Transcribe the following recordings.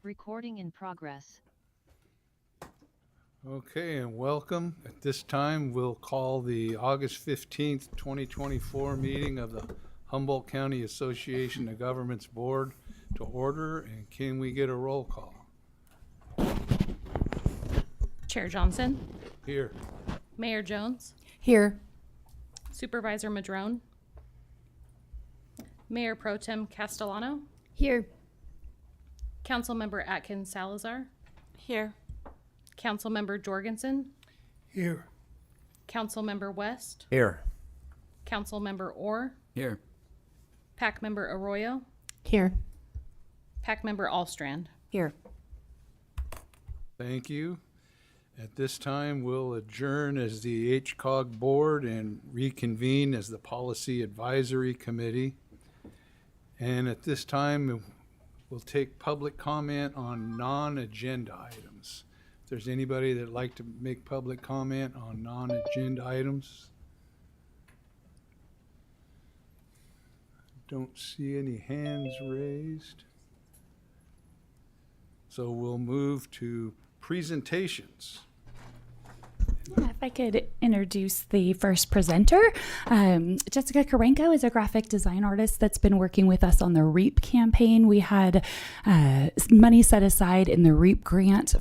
Recording in progress. Okay, and welcome. At this time, we'll call the August 15th, 2024 meeting of the Humboldt County Association of Governments Board to order, and can we get a roll call? Chair Johnson, Here. Mayor Jones, Here. Supervisor Madrone, Mayor Pro Tem Castellano, Here. Councilmember Atkins Salazar, Here. Councilmember Jorgensen, Here. Councilmember West, Here. Councilmember Orr, Here. PAC Member Arroyo, Here. PAC Member Allstrand. Here. Thank you. At this time, we'll adjourn as the HCOG Board and reconvene as the Policy Advisory Committee. And at this time, we'll take public comment on non-agenda items. If there's anybody that'd like to make public comment on non-agenda items. Don't see any hands raised. So we'll move to presentations. Yeah, if I could introduce the first presenter. Jessica Karenko is a graphic design artist that's been working with us on the REAP campaign. We had money set aside in the REAP grant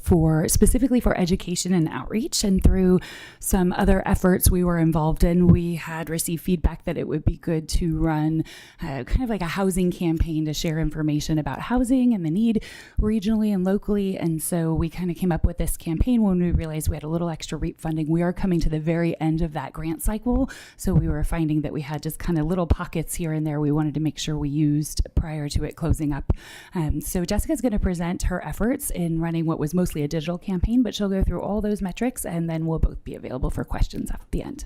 specifically for education and outreach, and through some other efforts we were involved in, we had received feedback that it would be good to run kind of like a housing campaign to share information about housing and the need regionally and locally. And so we kind of came up with this campaign when we realized we had a little extra REAP funding. We are coming to the very end of that grant cycle, so we were finding that we had just kind of little pockets here and there we wanted to make sure we used prior to it closing up. So Jessica's going to present her efforts in running what was mostly a digital campaign, but she'll go through all those metrics, and then we'll both be available for questions at the end.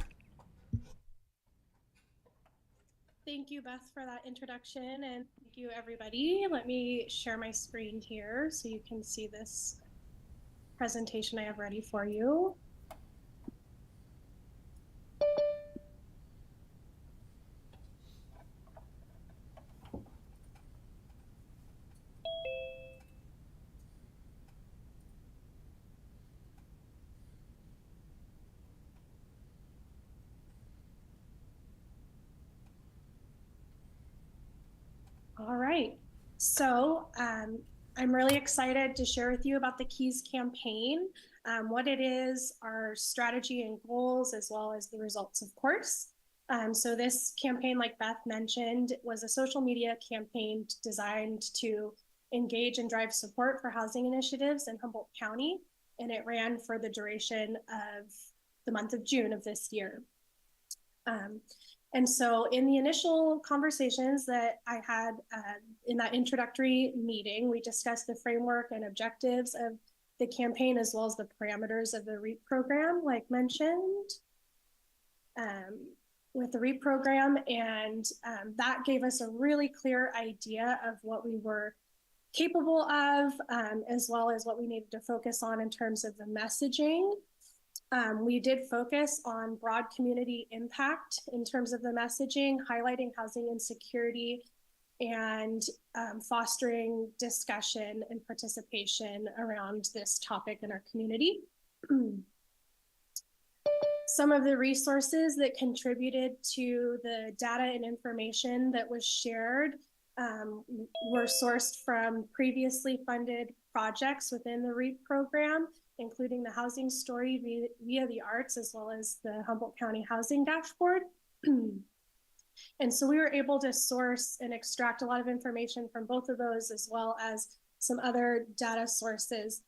Thank you, Beth, for that introduction, and thank you, everybody. Let me share my screen here so you can see this presentation I have ready for you. All right, so I'm really excited to share with you about the KEYS campaign, what it is, our strategy and goals, as well as the results, of course. So this campaign, like Beth mentioned, was a social media campaign designed to engage and drive support for housing initiatives in Humboldt County, and it ran for the duration of the month of June of this year. And so in the initial conversations that I had in that introductory meeting, we discussed the framework and objectives of the campaign, as well as the parameters of the REAP program, like mentioned, with the REAP program. And that gave us a really clear idea of what we were capable of, as well as what we needed to focus on in terms of the messaging. We did focus on broad community impact in terms of the messaging, highlighting housing insecurity, and fostering discussion and participation around this topic in our community. Some of the resources that contributed to the data and information that was shared were sourced from previously funded projects within the REAP program, including the housing story via the arts, as well as the Humboldt County Housing Dashboard. And so we were able to source and extract a lot of information from both of those, as well as some other data sources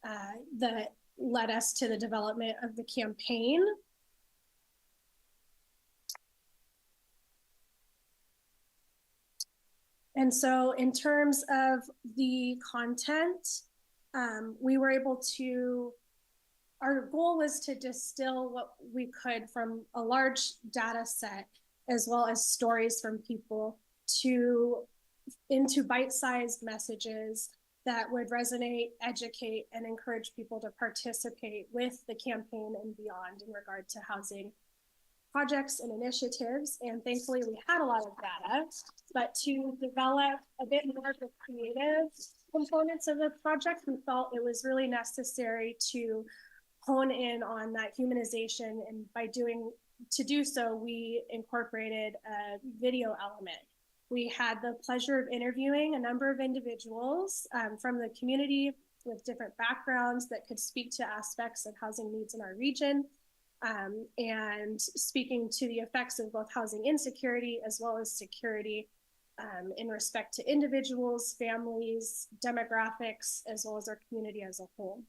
that led us to the development of the campaign. And so in terms of the content, we were able to, our goal was to distill what we could from a large data set, as well as stories from people, into bite-sized messages that would resonate, educate, and encourage people to participate with the campaign and beyond in regard to housing. projects and initiatives, and thankfully we had a lot of data, but to develop a bit more of the creative components of the project, we felt it was really necessary to hone in on that humanization, and to do so, we incorporated a video element. We had the pleasure of interviewing a number of individuals from the community with different backgrounds that could speak to aspects of housing needs in our region, and speaking to the effects of both housing insecurity as well as security in respect to individuals, families, demographics, as well as our community as a whole.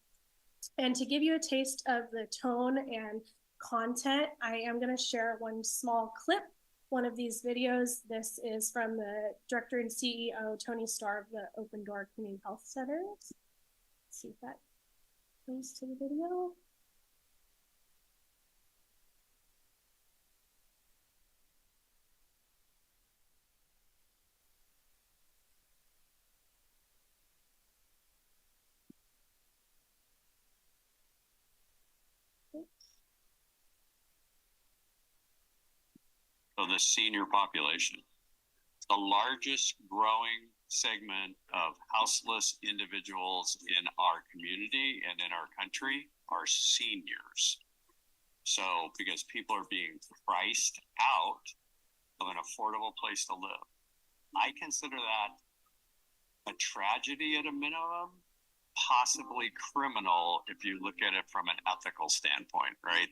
And to give you a taste of the tone and content, I am going to share one small clip, one of these videos. This is from the director and CEO, Tony Starr of the Open Door Community Health Centers. Let's see if that goes to the video. So the senior population, the largest growing segment of houseless individuals in our community and in our country are seniors. So because people are being priced out of an affordable place to live, I consider that a tragedy at a minimum, possibly criminal if you look at it from an ethical standpoint, right?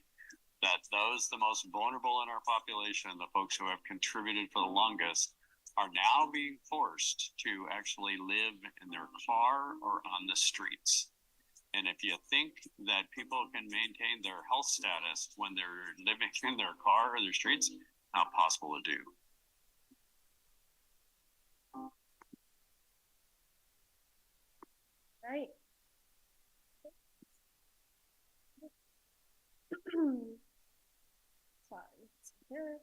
That those the most vulnerable in our population, the folks who have contributed for the longest, are now being forced to actually live in their car or on the streets. And if you think that people can maintain their health status when they're living in their car or their streets, not possible to do. Right. Sorry. Here.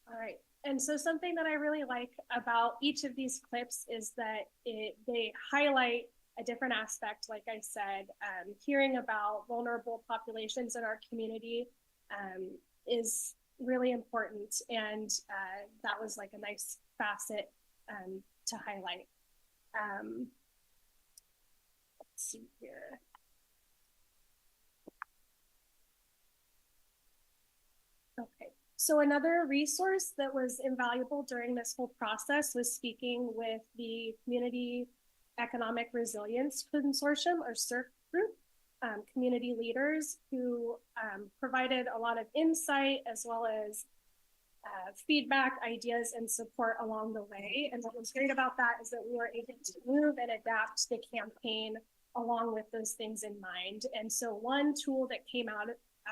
All right. And so something that I really like about each of these clips is that they highlight a different aspect. Like I said, hearing about vulnerable populations in our community is really important. And that was like a nice facet to highlight. Let's see here. Okay. So another resource that was invaluable during this whole process was speaking with the Community Economic Resilience Consortium, or CERC group, community leaders who provided a lot of insight as well as feedback, ideas, and support along the way. And what was great about that is that we were able to move and adapt the campaign along with those things in mind. And so one tool that came out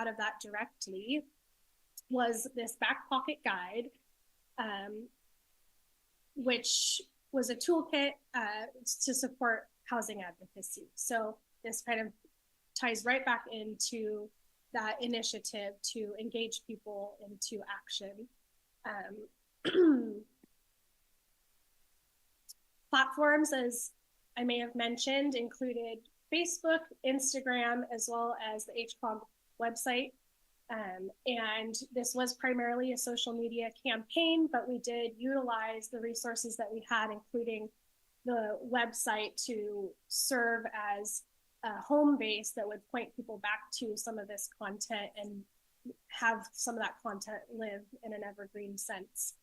of that directly was this back pocket guide, which was a toolkit to support housing advocacy. So this kind of ties right back into that initiative to engage people into action. Platforms, as I may have mentioned, included Facebook, Instagram, as well as the HCOG website. And this was primarily a social media campaign, but we did utilize the resources that we had, including the website, to serve as a home base that would point people back to some of this content and have some of that content live in an evergreen sense.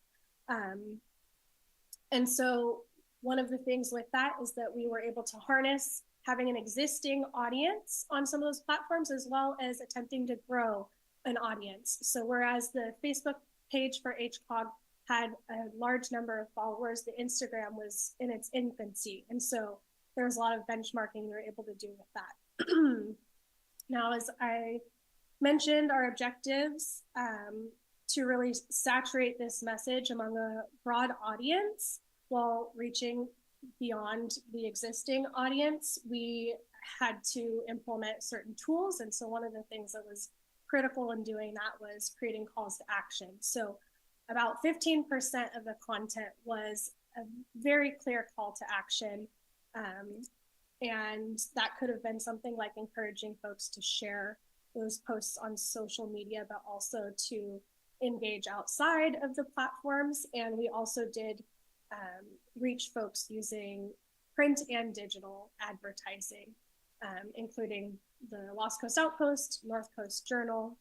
And so one of the things with that is that we were able to harness having an existing audience on some of those platforms, as well as attempting to grow an audience. So whereas the Facebook page for HCOG had a large number of followers, the Instagram was in its infancy. And so there was a lot of benchmarking we were able to do with that. Now, as I mentioned, our objectives to really saturate this message among a broad audience while reaching beyond the existing audience, we had to implement certain tools. And so one of the things that was critical in doing that was creating calls to action. So about 15% of the content was a very clear call to action. And that could have been something like encouraging folks to share those posts on social media, but also to engage outside of the platforms. And we also did reach folks using print and digital advertising, including the Lost Coast Outpost, North Coast Journal,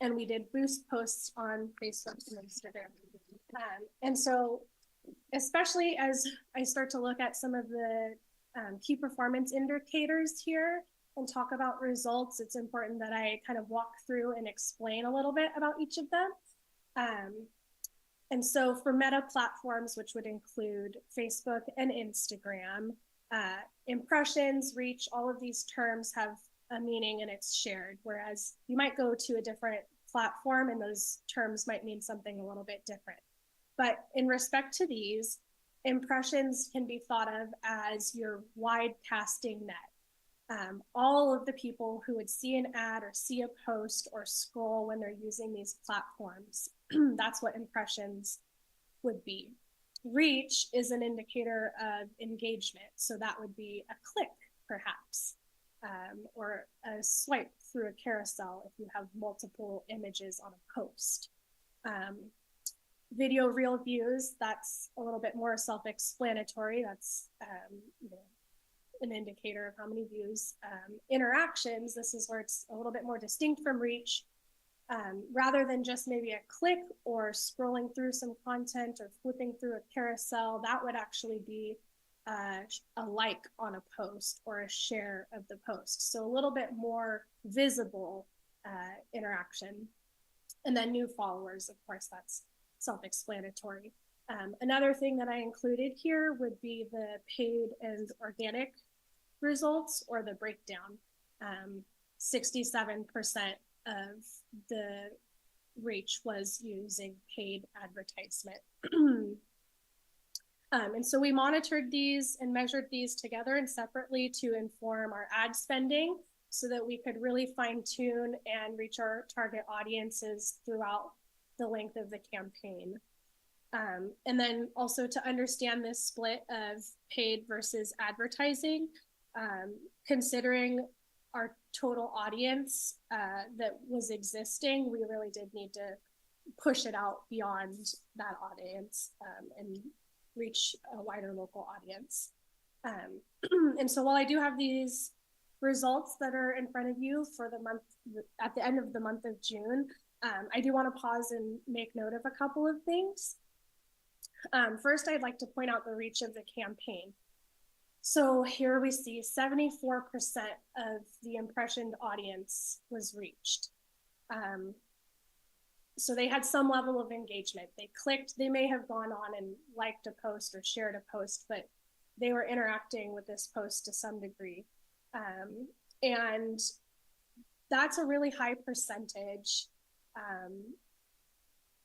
and we did boost posts on Facebook and Instagram. And so, especially as I start to look at some of the key performance indicators here and talk about results, it's important that I kind of walk through and explain a little bit about each of them. And so for meta platforms, which would include Facebook and Instagram, impressions, reach, all of these terms have a meaning and it's shared, whereas you might go to a different platform and those terms might mean something a little bit different. But in respect to these, impressions can be thought of as your wide casting net. All of the people who would see an ad or see a post or scroll when they're using these platforms, that's what impressions would be. Reach is an indicator of engagement. So that would be a click, perhaps, or a swipe through a carousel if you have multiple images on a post. Video reel views, that's a little bit more self-explanatory. That's an indicator of how many views. Interactions, this is where it's a little bit more distinct from reach. Rather than just maybe a click or scrolling through some content or flipping through a carousel, that would actually be a like on a post or a share of the post. So a little bit more visible interaction. And then new followers, of course, that's self-explanatory. Another thing that I included here would be the paid and organic results or the breakdown. 67% of the reach was using paid advertisement. And so we monitored these and measured these together and separately to inform our ad spending so that we could really fine tune and reach our target audiences throughout the length of the campaign. And then also to understand this split of paid versus advertising, considering our total audience that was existing, we really did need to push it out beyond that audience and reach a wider local audience. And so while I do have these results that are in front of you for the month, at the end of the month of June, I do want to pause and make note of a couple of things. First, I'd like to point out the reach of the campaign. So here we see 74% of the impressioned audience was reached. So they had some level of engagement. They clicked, they may have gone on and liked a post or shared a post, but they were interacting with this post to some degree. And that's a really high percentage.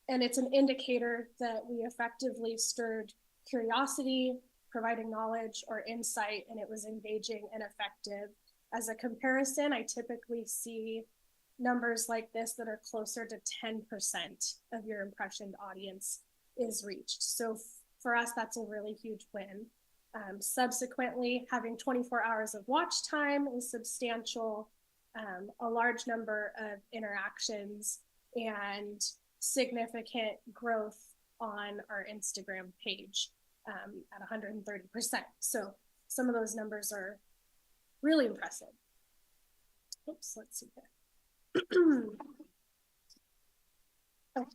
And it's an indicator that we effectively stirred curiosity, providing knowledge or insight, and it was engaging and effective. As a comparison, I typically see numbers like this that are closer to 10% of your impressioned audience is reached. So for us, that's a really huge win. Subsequently, having 24 hours of watch time is substantial, a large number of interactions, and significant growth on our Instagram page at 130%. So some of those numbers are really impressive. Oops, let's see here. Okay.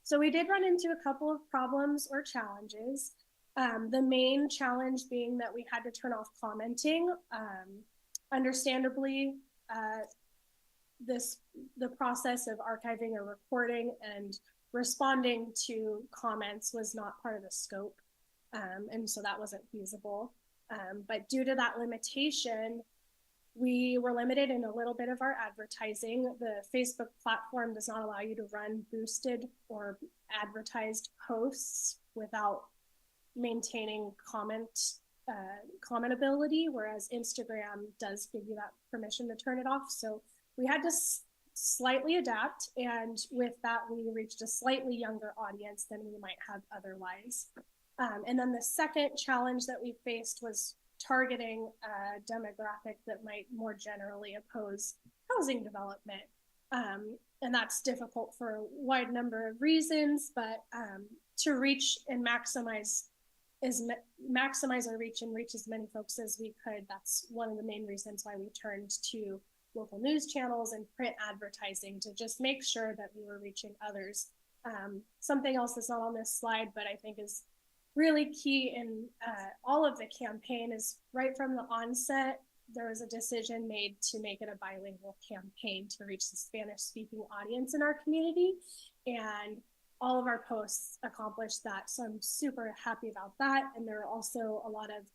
So we did run into a couple of problems or challenges. The main challenge being that we had to turn off commenting. Understandably, the process of archiving or recording and responding to comments was not part of the scope. And so that wasn't feasible. But due to that limitation, we were limited in a little bit of our advertising. The Facebook platform does not allow you to run boosted or advertised posts without maintaining commentability, whereas Instagram does give you that permission to turn it off. So we had to slightly adapt, and with that, we reached a slightly younger audience than we might have otherwise. And then the second challenge that we faced was targeting a demographic that might more generally oppose housing development. And that's difficult for a wide number of reasons, but to reach and maximize our reach and reach as many folks as we could, that's one of the main reasons why we turned to local news channels and print advertising to just make sure that we were reaching others. Something else that's not on this slide, but I think is really key in all of the campaign is right from the onset, there was a decision made to make it a bilingual campaign to reach the Spanish-speaking audience in our community, and all of our posts accomplished that. So I'm super happy about that. And there are also a lot of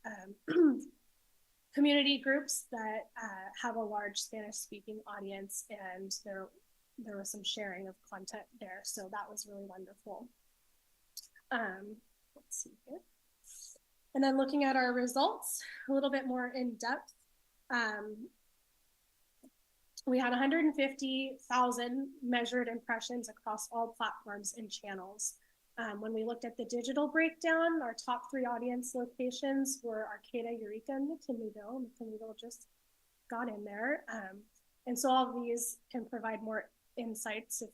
community groups that have a large Spanish-speaking audience, and there was some sharing of content there. So that was really wonderful. Let's see here. And then looking at our results a little bit more in depth, we had 150,000 measured impressions across all platforms and channels. When we looked at the digital breakdown, our top 3 audience locations were Arcata, Eureka, and McKinleyville. McKinleyville just got in there. And so all of these can provide more insights if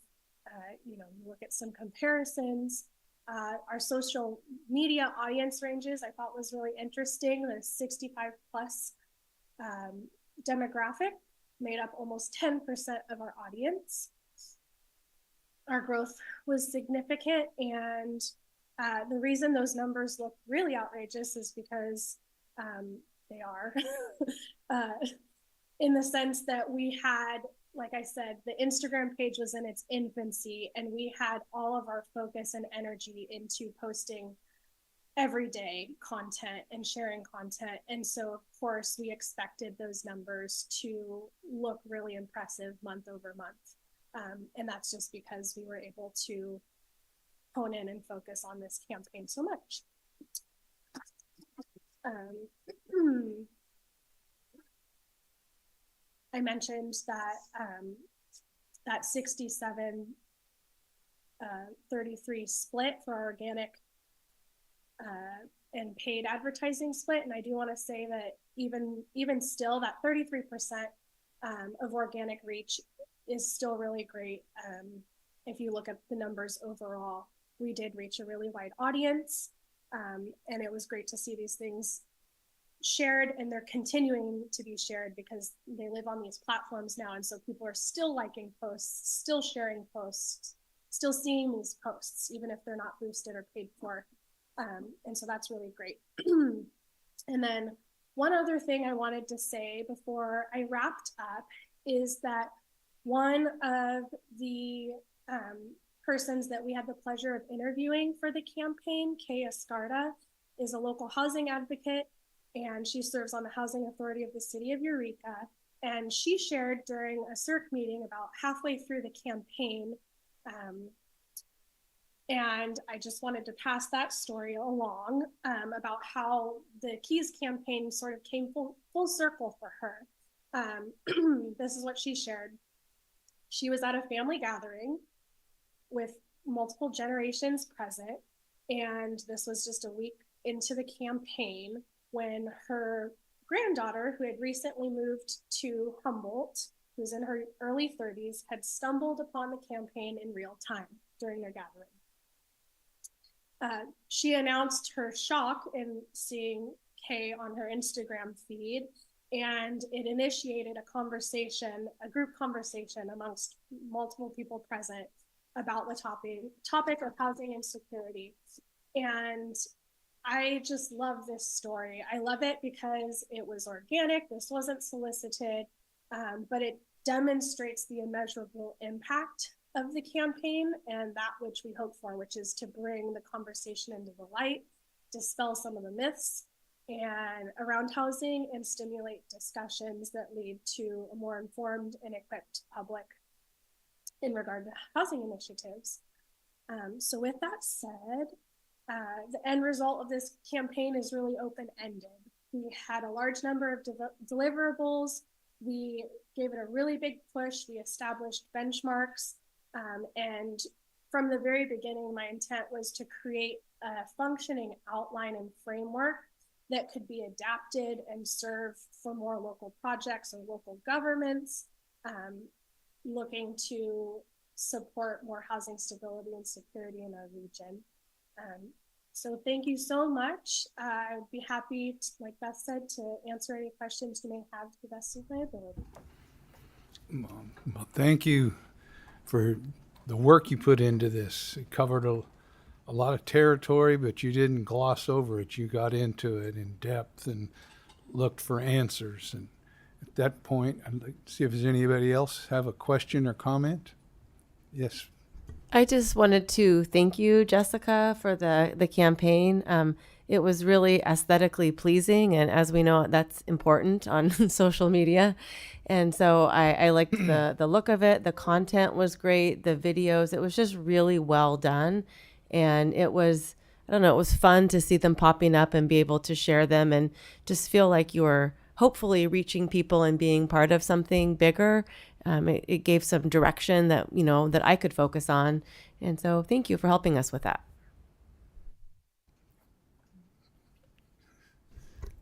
you look at some comparisons. Our social media audience ranges I thought was really interesting. The 65 plus demographic made up almost 10% of our audience. Our growth was significant, and the reason those numbers look really outrageous is because they are, in the sense that we had, like I said, the Instagram page was in its infancy, and we had all of our focus and energy into posting everyday content and sharing content. And so of course we expected those numbers to look really impressive month over month. And that's just because we were able to hone in and focus on this campaign so much. I mentioned that that 67-33 split for our organic and paid advertising split. And I do want to say that even still, that 33% of organic reach is still really great. If you look at the numbers overall, we did reach a really wide audience, and it was great to see these things shared, and they're continuing to be shared because they live on these platforms now. And so people are still liking posts, still sharing posts, still seeing these posts, even if they're not boosted or paid for. And so that's really great. And then one other thing I wanted to say before I wrapped up is that one of the persons that we had the pleasure of interviewing for the campaign, Kay Escarda, is a local housing advocate, and she serves on the Housing Authority of the City of Eureka. And she shared during a CERC meeting about halfway through the campaign, and I just wanted to pass that story along about how the Keys campaign sort of came full circle for her. This is what she shared. She was at a family gathering with multiple generations present, and this was just a week into the campaign when her granddaughter, who had recently moved to Humboldt, who's in her early 30s, had stumbled upon the campaign in real time during their gathering. She announced her shock in seeing Kay on her Instagram feed, and it initiated a conversation, a group conversation amongst multiple people present about the topic of housing insecurity. And I just love this story. I love it because it was organic. This wasn't solicited, but it demonstrates the immeasurable impact of the campaign and that which we hope for, which is to bring the conversation into the light, dispel some of the myths and around housing, and stimulate discussions that lead to a more informed and equipped public in regard to housing initiatives. So with that said, the end result of this campaign is really open-ended. We had a large number of deliverables. We gave it a really big push. We established benchmarks. And from the very beginning, my intent was to create a functioning outline and framework that could be adapted and serve for more local projects or local governments looking to support more housing stability and security in our region. So thank you so much. I would be happy, like Beth said, to answer any questions you may have to the best of my ability. Well, thank you for the work you put into this. It covered a lot of territory, but you didn't gloss over it. You got into it in depth and looked for answers. And at that point, I'd like to see if there's anybody else have a question or comment. Yes. I just wanted to thank you, Jessica, for the campaign. It was really aesthetically pleasing, and as we know, that's important on social media. And so I liked the look of it. The content was great. The videos, it was just really well done. And it was, I don't know, it was fun to see them popping up and be able to share them and just feel like you're hopefully reaching people and being part of something bigger. It gave some direction that, you know, that I could focus on. And so thank you for helping us with that.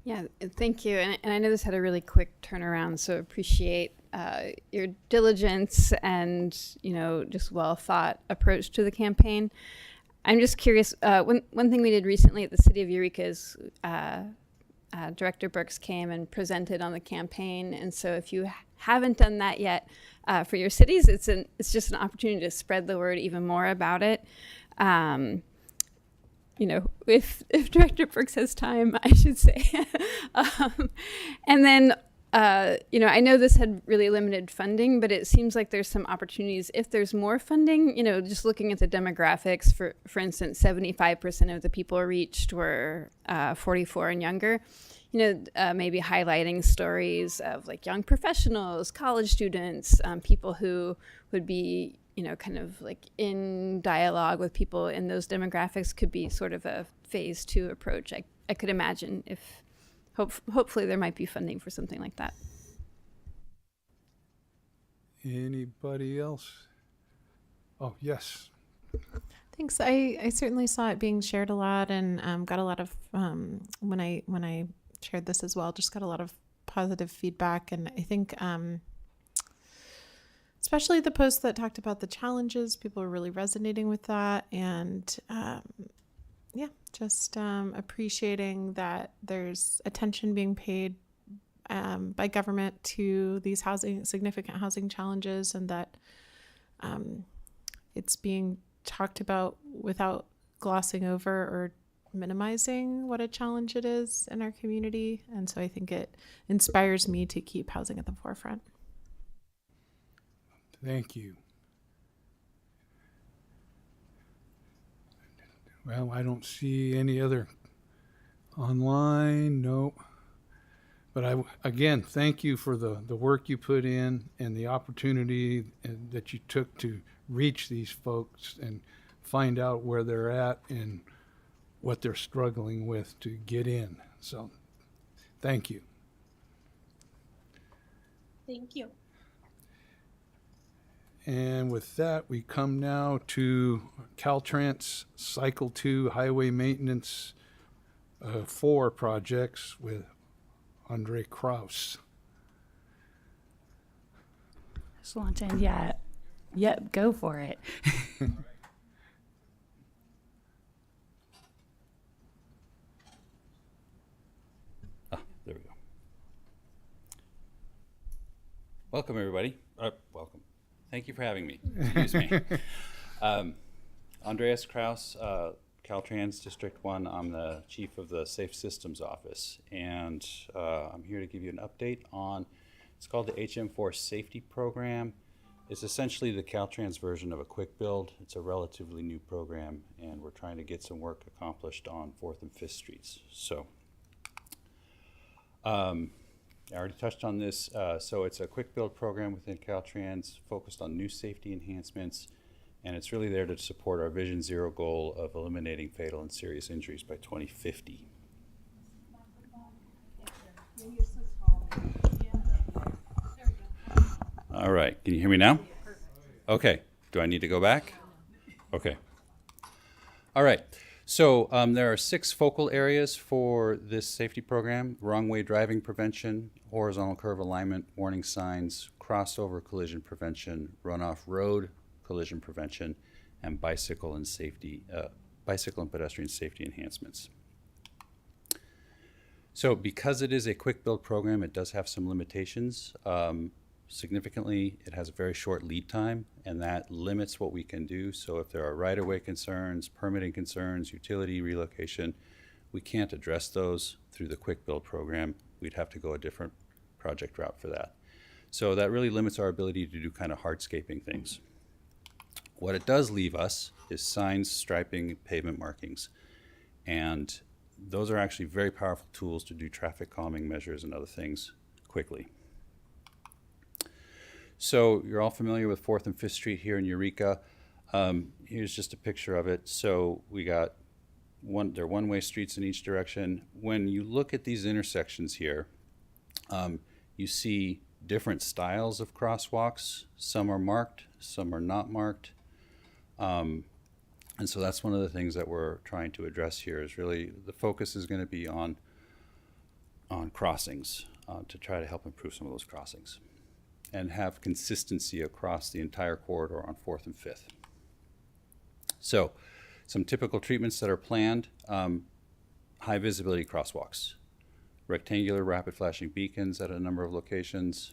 Yeah, thank you. And I know this had a really quick turnaround, so appreciate your diligence and, you know, just well thought approach to the campaign. I'm just curious, one thing we did recently at the City of Eureka is Director Burks came and presented on the campaign. And so if you haven't done that yet for your cities, it's just an opportunity to spread the word even more about it. You know, if Director Burks has time, I should say. And then, you know, I know this had really limited funding, but it seems like there's some opportunities if there's more funding. You know, just looking at the demographics, for instance, 75% of the people reached were 44 and younger. You know, maybe highlighting stories of like young professionals, college students, people who would be, you know, kind of like in dialogue with people in those demographics could be sort of a phase 2 approach. I could imagine if hopefully there might be funding for something like that. Anybody else? Oh, yes. Thanks. I certainly saw it being shared a lot and got a lot of, when I shared this as well, just got a lot of positive feedback. And I think especially the post that talked about the challenges, people are really resonating with that. And yeah, just appreciating that there's attention being paid by government to these significant housing challenges, and that it's being talked about without glossing over or minimizing what a challenge it is in our community. And so I think it inspires me to keep housing at the forefront. Thank you. Well, I don't see any other online. No. But again, thank you for the work you put in and the opportunity that you took to reach these folks and find out where they're at and what they're struggling with to get in. So thank you. Thank you. And with that, we come now to Caltrans Cycle 2 Highway Maintenance 4 projects with Andre Kraus. Just launch in. Yeah. Yep. Go for it. There we go. Welcome, everybody. Welcome. Thank you for having me. Excuse me. Andreas Kraus, Caltrans District 1. I'm the chief of the Safe Systems Office, and I'm here to give you an update on, it's called the HM4 Safety Program. It's essentially the Caltrans version of a quick build. It's a relatively new program, and we're trying to get some work accomplished on 4th and 5th Streets. So, I already touched on this. So it's a quick build program within Caltrans focused on new safety enhancements, and it's really there to support our Vision Zero goal of eliminating fatal and serious injuries by 2050. All right, can you hear me now? Okay, do I need to go back? Okay. All right, so there are 6 focal areas for this safety program: wrong way driving prevention, horizontal curve alignment, warning signs, crossover collision prevention, runoff road collision prevention, and bicycle and pedestrian safety enhancements. So because it is a quick build program, it does have some limitations. Significantly, it has a very short lead time, and that limits what we can do. So if there are right-of-way concerns, permitting concerns, utility relocation, we can't address those through the quick build program. We'd have to go a different project route for that. So that really limits our ability to do kind of hardscaping things. What it does leave us is signs, striping, pavement markings, and those are actually very powerful tools to do traffic calming measures and other things quickly. So you're all familiar with 4th and 5th Street here in Eureka. Here's just a picture of it. So we got there are one-way streets in each direction. When you look at these intersections here, you see different styles of crosswalks. Some are marked, some are not marked. And so that's one of the things that we're trying to address here, is really the focus is going to be on crossings, to try to help improve some of those crossings and have consistency across the entire corridor on 4th and 5th. So some typical treatments that are planned: high visibility crosswalks, rectangular rapid flashing beacons at a number of locations.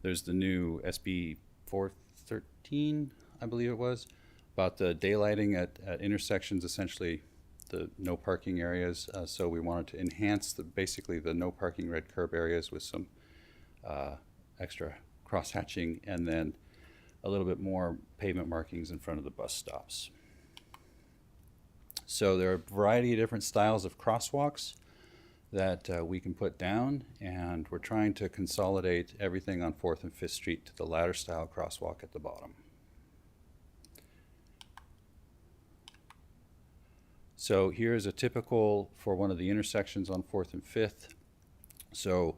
There's the new SB 413, I believe it was, about the daylighting at intersections, essentially the no parking areas. So we wanted to enhance basically the no parking red curb areas with some extra cross hatching, and then a little bit more pavement markings in front of the bus stops. So there are a variety of different styles of crosswalks that we can put down, and we're trying to consolidate everything on 4th and 5th Street to the ladder style crosswalk at the bottom. So here's a typical for one of the intersections on 4th and 5th. So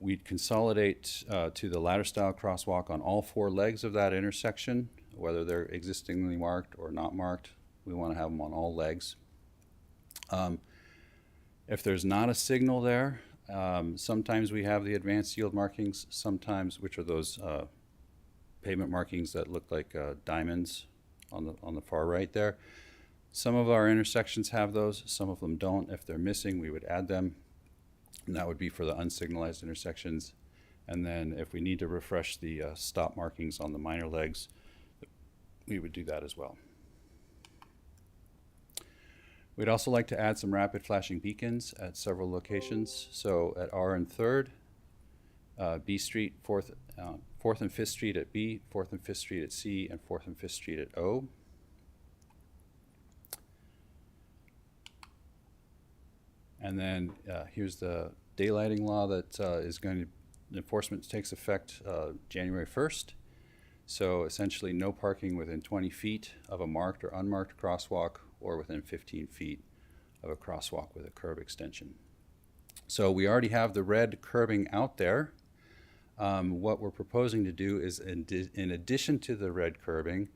we'd consolidate to the ladder style crosswalk on all 4 legs of that intersection, whether they're existingly marked or not marked. We want to have them on all legs. If there's not a signal there, sometimes we have the advanced yield markings, sometimes, which are those pavement markings that look like diamonds on the far right there. Some of our intersections have those, some of them don't. If they're missing, we would add them, and that would be for the unsignalized intersections. And then if we need to refresh the stop markings on the minor legs, we would do that as well. We'd also like to add some rapid flashing beacons at several locations. So at R and 3rd, B Street, 4th and 5th Street at B, 4th and 5th Street at C, and 4th and 5th Street at O. And then here's the daylighting law that enforcement takes effect January 1st. So essentially no parking within 20 feet of a marked or unmarked crosswalk, or within 15 feet of a crosswalk with a curb extension. So we already have the red curbing out there. What we're proposing to do is, in addition to the red curbing,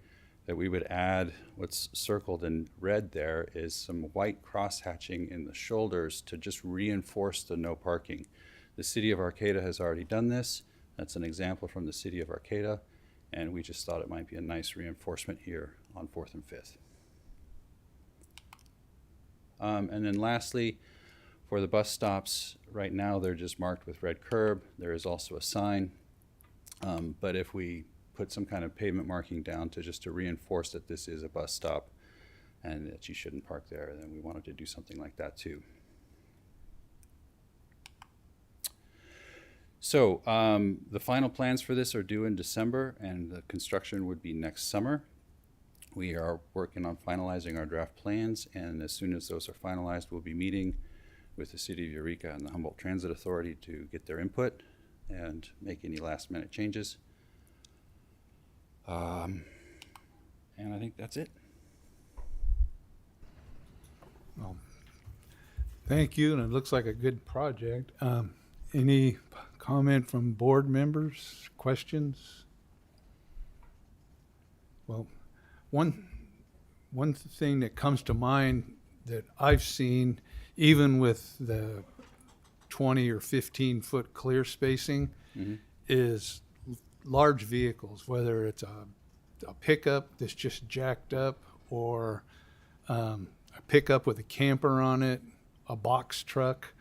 that we would add what's circled in red there is some white cross hatching in the shoulders to just reinforce the no parking. The city of Arcata has already done this. That's an example from the city of Arcata, and we just thought it might be a nice reinforcement here on 4th and 5th. And then lastly, for the bus stops, right now they're just marked with red curb. There is also a sign, but if we put some kind of pavement marking down to reinforce that this is a bus stop and that you shouldn't park there, then we wanted to do something like that too. So the final plans for this are due in December, and the construction would be next summer. We are working on finalizing our draft plans, and as soon as those are finalized, we'll be meeting with the City of Eureka and the Humboldt Transit Authority to get their input and make any last-minute changes. And I think that's it. Well, thank you, and it looks like a good project. Any comment from board members? Questions? Well, one thing that comes to mind that I've seen, even with the 20 or 15 foot clear spacing, is large vehicles, whether it's a pickup that's just jacked up, or a pickup with a camper on it, a box truck.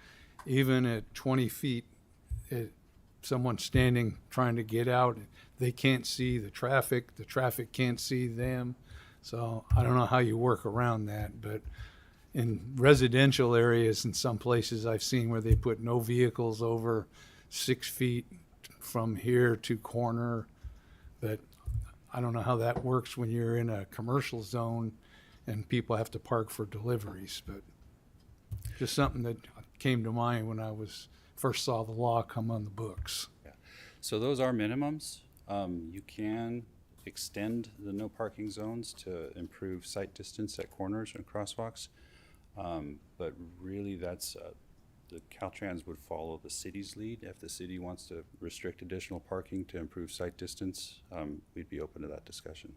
Even at 20 feet, someone standing trying to get out, they can't see the traffic can't see them. So I don't know how you work around that, but in residential areas, in some places I've seen where they put no vehicles over 6 feet from here to corner. But I don't know how that works when you're in a commercial zone and people have to park for deliveries. But just something that came to mind when I first saw the law come on the books. Yeah. So those are minimums. You can extend the no parking zones to improve sight distance at corners and crosswalks. But really that's, the Caltrans would follow the city's lead. If the city wants to restrict additional parking to improve sight distance, we'd be open to that discussion.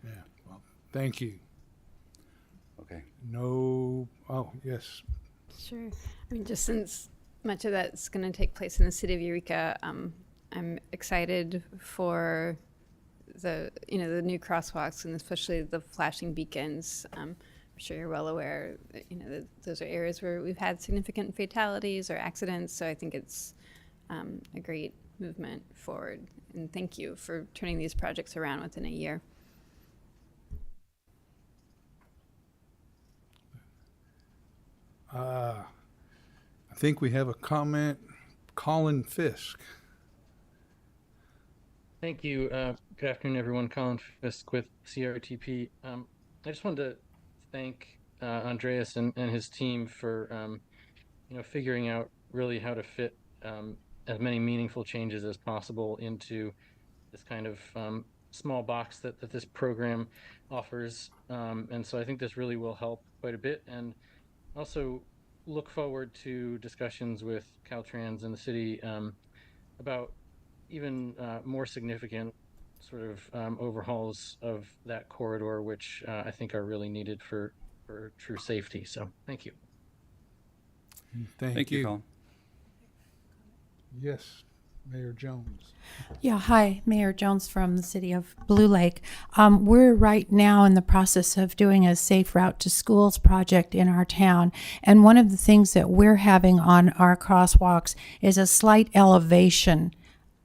Yeah, well, thank you. Okay. No, oh, yes. Sure. I mean, just since much of that's going to take place in the city of Eureka, I'm excited for the new crosswalks and especially the flashing beacons. I'm sure you're well aware that, that those are areas where we've had significant fatalities or accidents. So I think it's a great movement forward. And thank you for turning these projects around within a year. I think we have a comment. Colin Fisk. Thank you. Good afternoon, everyone. Colin Fisk with CRTP. I just wanted to thank Andreas and his team for figuring out really how to fit as many meaningful changes as possible into this kind of small box that this program offers. And so I think this really will help quite a bit, and also look forward to discussions with Caltrans and the city about even more significant sort of overhauls of that corridor, which I think are really needed for true safety. So thank you. Thank you. Colin. Yes, Mayor Jones. Yeah, hi, Mayor Jones from the city of Blue Lake. We're right now in the process of doing a Safe Route to Schools project in our town. And one of the things that we're having on our crosswalks is a slight elevation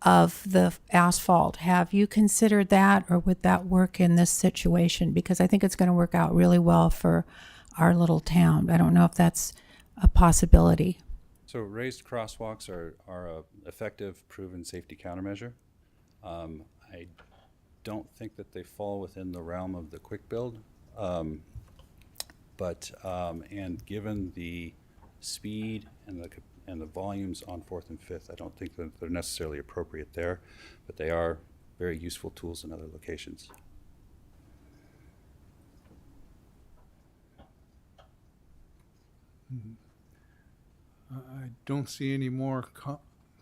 of the asphalt. Have you considered that, or would that work in this situation? Because I think it's going to work out really well for our little town. I don't know if that's a possibility. So raised crosswalks are a effective, proven safety countermeasure. I don't think that they fall within the realm of the quick build, but given the speed and the volumes on 4th and 5th, I don't think that they're necessarily appropriate there, but they are very useful tools in other locations. I don't see any more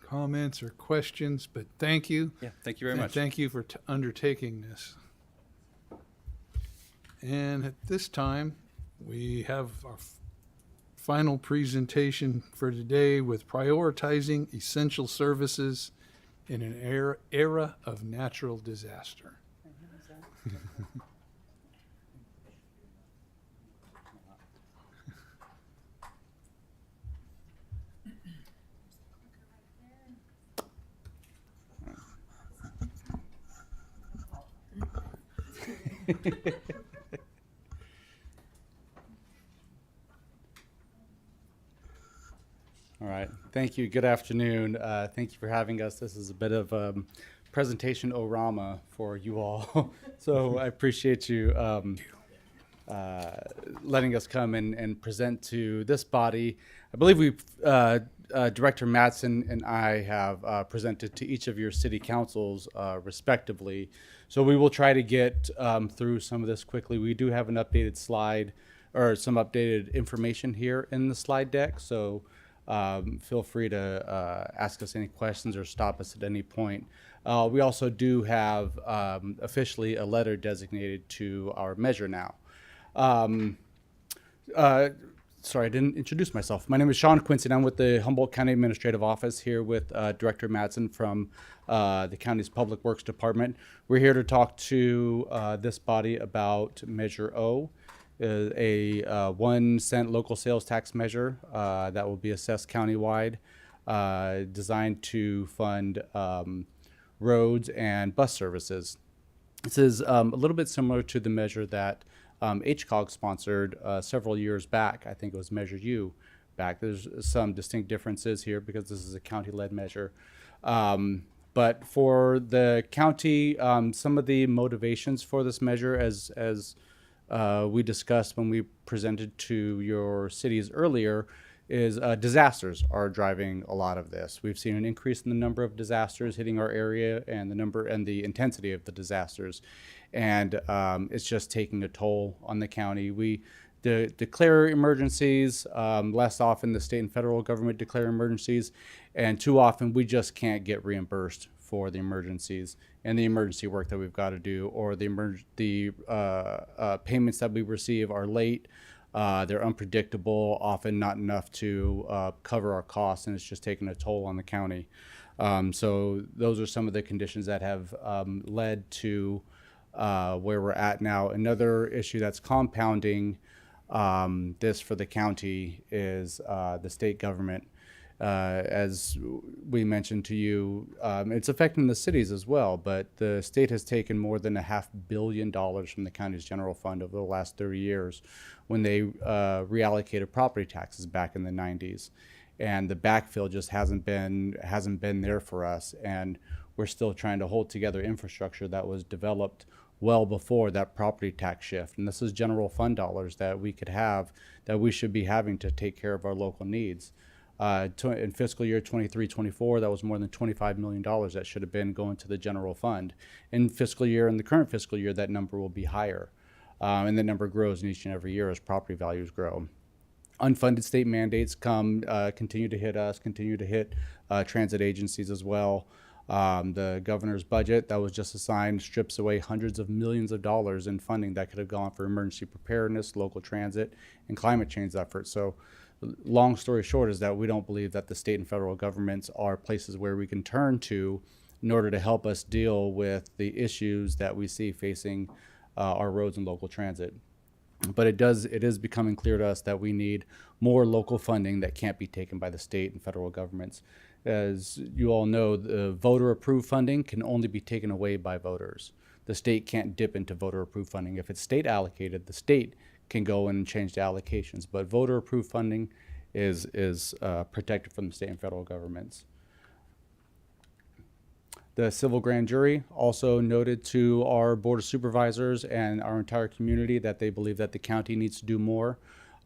comments or questions, but thank you. Yeah, thank you very much. Thank you for undertaking this. And at this time, we have our final presentation for today with prioritizing essential services in an era of natural disaster. All right. Thank you. Good afternoon. Thank you for having us. This is a bit of presentation orama for you all. So I appreciate you letting us come and present to this body. I believe Director Mattson and I have presented to each of your city councils respectively. So we will try to get through some of this quickly. We do have an updated slide or some updated information here in the slide deck. So feel free to ask us any questions or stop us at any point. We also do have officially a letter designated to our measure now. Sorry, I didn't introduce myself. My name is Sean Quincy, and I'm with the Humboldt County Administrative Office here with Director Madsen from the county's Public Works Department. We're here to talk to this body about Measure O, a 1 cent local sales tax measure that will be assessed countywide, designed to fund roads and bus services. This is a little bit similar to the measure that HCOG sponsored several years back. I think it was Measure U back. There's some distinct differences here because this is a county-led measure. But for the county, some of the motivations for this measure, as we discussed when we presented to your cities earlier, is disasters are driving a lot of this. We've seen an increase in the number of disasters hitting our area and the number and the intensity of the disasters. And it's just taking a toll on the county. We declare emergencies. Less often the state and federal government declare emergencies, and too often we just can't get reimbursed for the emergencies and the emergency work that we've got to do, or the payments that we receive are late. They're unpredictable, often not enough to cover our costs, and it's just taking a toll on the county. So those are some of the conditions that have led to where we're at now. Another issue that's compounding this for the county is the state government. As we mentioned to you, it's affecting the cities as well, but the state has taken more than $500 million from the county's general fund over the last 30 years when they reallocated property taxes back in the 90s. And the backfill just hasn't been there for us, and we're still trying to hold together infrastructure that was developed well before that property tax shift. And this is general fund dollars that we could have, that we should be having to take care of our local needs. In fiscal year 23-24, that was more than $25 million that should have been going to the general fund. In the current fiscal year, that number will be higher. And the number grows in each and every year as property values grow. Unfunded state mandates continue to hit us, continue to hit transit agencies as well. The governor's budget that was just assigned strips away hundreds of millions of dollars in funding that could have gone for emergency preparedness, local transit, and climate change efforts. So long story short is that we don't believe that the state and federal governments are places where we can turn to in order to help us deal with the issues that we see facing our roads and local transit. But it is becoming clear to us that we need more local funding that can't be taken by the state and federal governments. As you all know, the voter-approved funding can only be taken away by voters. The state can't dip into voter-approved funding. If it's state allocated, the state can go in and change the allocations. But voter-approved funding is protected from the state and federal governments. The civil grand jury also noted to our board of supervisors and our entire community that they believe that the county needs to do more.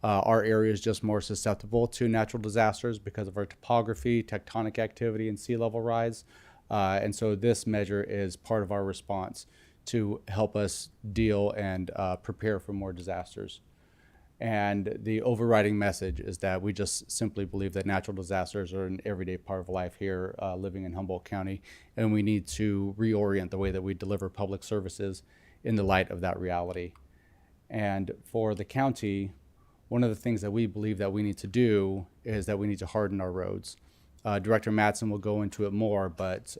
Our area is just more susceptible to natural disasters because of our topography, tectonic activity, and sea level rise. And so this measure is part of our response to help us deal and prepare for more disasters. And the overriding message is that we just simply believe that natural disasters are an everyday part of life here living in Humboldt County, and we need to reorient the way that we deliver public services in the light of that reality. And for the county, one of the things that we believe that we need to do is that we need to harden our roads. Director Madsen will go into it more, but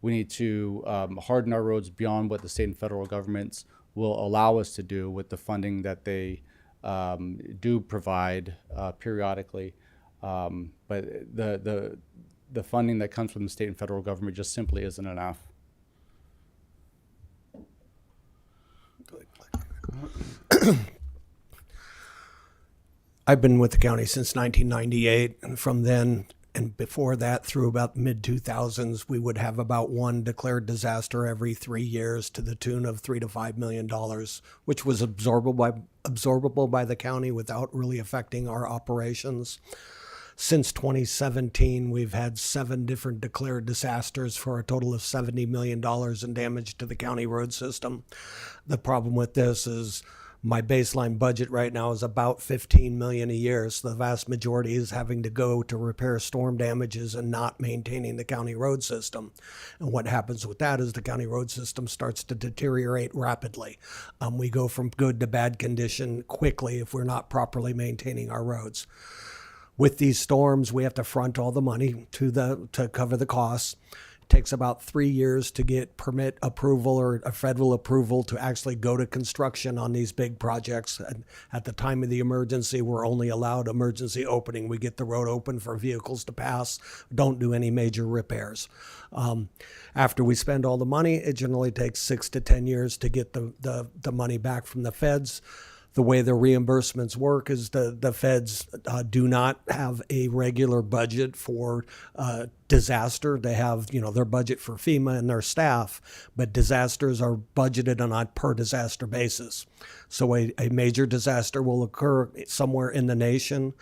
we need to harden our roads beyond what the state and federal governments will allow us to do with the funding that they do provide periodically. But the funding that comes from the state and federal government just simply isn't enough. I've been with the county since 1998, and from then and before that through about mid-2000s, we would have about one declared disaster every 3 years to the tune of $3 to $5 million, which was absorbable by the county without really affecting our operations. Since 2017, we've had 7 different declared disasters for a total of $70 million in damage to the county road system. The problem with this is My baseline budget right now is about 15 million a year. So the vast majority is having to go to repair storm damages and not maintaining the county road system. And what happens with that is the county road system starts to deteriorate rapidly. We go from good to bad condition quickly if we're not properly maintaining our roads. With these storms, we have to front all the money to cover the costs. It takes about 3 years to get permit approval or a federal approval to actually go to construction on these big projects. And at the time of the emergency, we're only allowed emergency opening. We get the road open for vehicles to pass, don't do any major repairs. After we spend all the money, it generally takes 6 to 10 years to get the money back from the feds. The way the reimbursements work is the feds do not have a regular budget for disaster. They have, their budget for FEMA and their staff, but disasters are budgeted on a per disaster basis. So a major disaster will occur somewhere in the nation.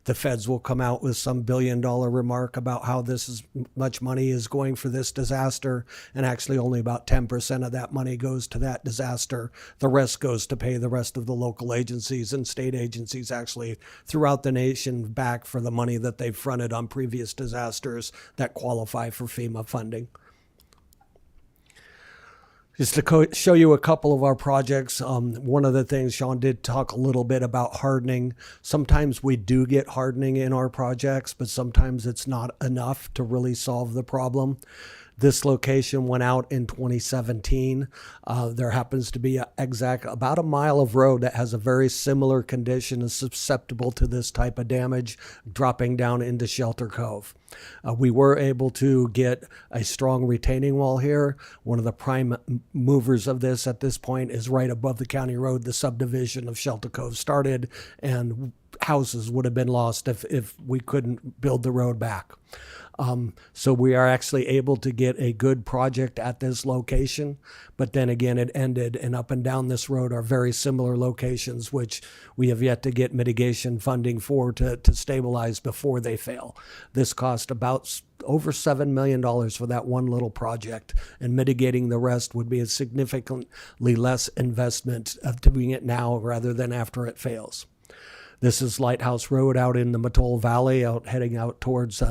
The feds will come out with some $1 billion remark about how much money is going for this disaster, and actually only about 10% of that money goes to that disaster. The rest goes to pay the rest of the local agencies and state agencies actually throughout the nation back for the money that they've fronted on previous disasters that qualify for FEMA funding. Just to show you a couple of our projects, one of the things Sean did talk a little bit about hardening. Sometimes we do get hardening in our projects, but sometimes it's not enough to really solve the problem. This location went out in 2017. There happens to be about a mile of road that has a very similar condition, is susceptible to this type of damage, dropping down into Shelter Cove. We were able to get a strong retaining wall here. One of the prime movers of this at this point is right above the county road. The subdivision of Shelter Cove started, and houses would have been lost if we couldn't build the road back. So we are actually able to get a good project at this location, but then again, it ended, and up and down this road are very similar locations, which we have yet to get mitigation funding for to stabilize before they fail. This cost about over $7 million for that one little project, and mitigating the rest would be a significantly less investment of doing it now rather than after it fails. This is Lighthouse Road out in the Mattole Valley, heading out towards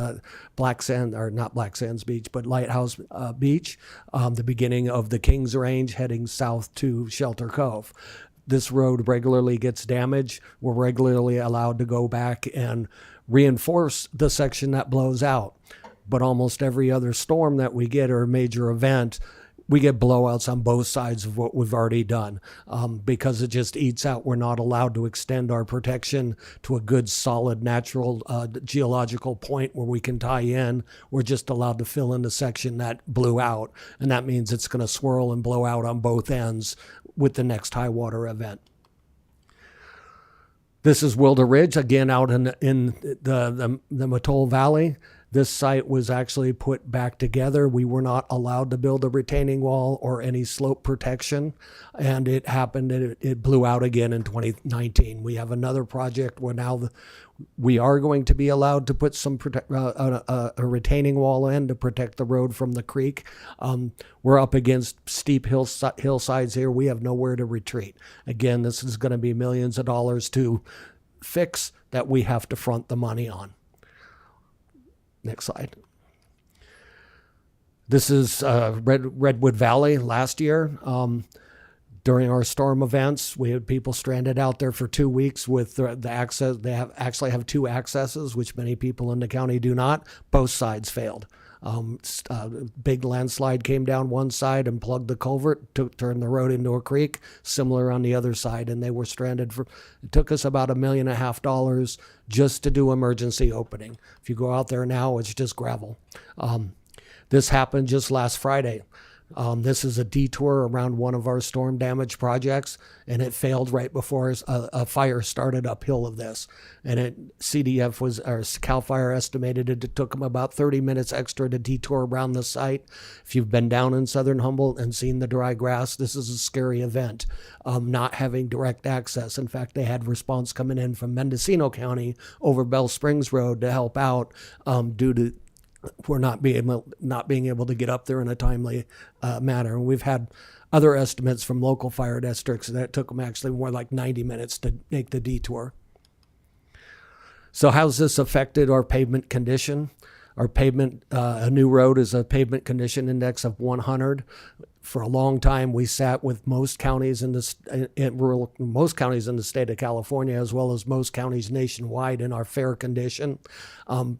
Black Sand, or not Black Sands Beach, but Lighthouse Beach, the beginning of the Kings Range heading south to Shelter Cove. This road regularly gets damaged. We're regularly allowed to go back and reinforce the section that blows out. But almost every other storm that we get or major event, we get blowouts on both sides of what we've already done because it just eats out. We're not allowed to extend our protection to a good, solid, natural geological point where we can tie in. We're just allowed to fill in the section that blew out, and that means it's going to swirl and blow out on both ends with the next high water event. This is Wilder Ridge, again out in the Mattole Valley. This site was actually put back together. We were not allowed to build a retaining wall or any slope protection, and it happened, and it blew out again in 2019. We have another project where now we are going to be allowed to put some a retaining wall in to protect the road from the creek. We're up against steep hillsides here. We have nowhere to retreat. Again, this is going to be millions of dollars to fix that we have to front the money on. Next slide. This is Redwood Valley last year. During our storm events, we had people stranded out there for 2 weeks with the access. They actually have two accesses, which many people in the county do not. Both sides failed. Big landslide came down one side and plugged the culvert, turned the road into a creek. Similar on the other side, and they were stranded it took us about $1.5 million just to do emergency opening. If you go out there now, it's just gravel. This happened just last Friday. This is a detour around one of our storm damage projects, and it failed right before a fire started uphill of this. And CAL FIRE estimated it took them about 30 minutes extra to detour around the site. If you've been down in southern Humboldt and seen the dry grass, this is a scary event, not having direct access. In fact, they had response coming in from Mendocino County over Bell Springs Road to help out due to we're not being able to get up there in a timely manner. And we've had other estimates from local fire districts that it took them actually more like 90 minutes to make the detour. So how's this affected our pavement condition? Our pavement, a new road is a pavement condition index of 100. For a long time, we sat with most counties in most counties in the state of California, as well as most counties nationwide, in our fair condition.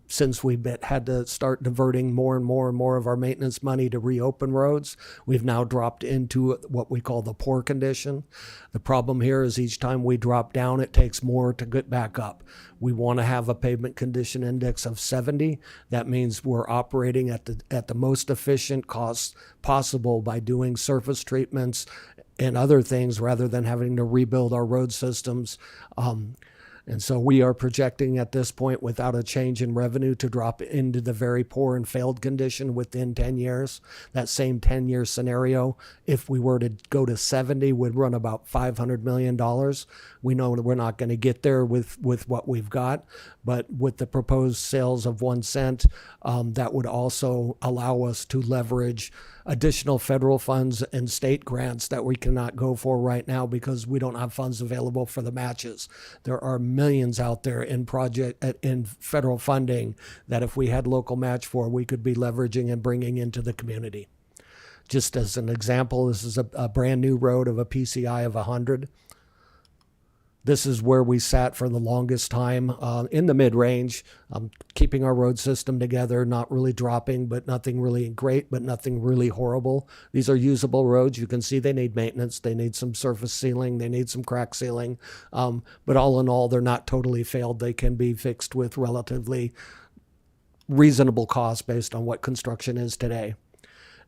Since we've had to start diverting more and more of our maintenance money to reopen roads, we've now dropped into what we call the poor condition. The problem here is each time we drop down, it takes more to get back up. We want to have a pavement condition index of 70. That means we're operating at the most efficient cost possible by doing surface treatments and other things rather than having to rebuild our road systems. And so we are projecting at this point, without a change in revenue, to drop into the very poor and failed condition within 10 years. That same 10-year scenario, if we were to go to 70, would run about $500 million. We know we're not going to get there with what we've got, but with the proposed sales of 1 cent, that would also allow us to leverage additional federal funds and state grants that we cannot go for right now because we don't have funds available for the matches. There are millions out there in federal funding that if we had local match for, we could be leveraging and bringing into the community. Just as an example, this is a brand new road of a PCI of 100. This is where we sat for the longest time in the mid-range, keeping our road system together, not really dropping, but nothing really great, but nothing really horrible. These are usable roads. You can see they need maintenance. They need some surface sealing. They need some crack sealing. But all in all, they're not totally failed. They can be fixed with relatively reasonable cost based on what construction is today.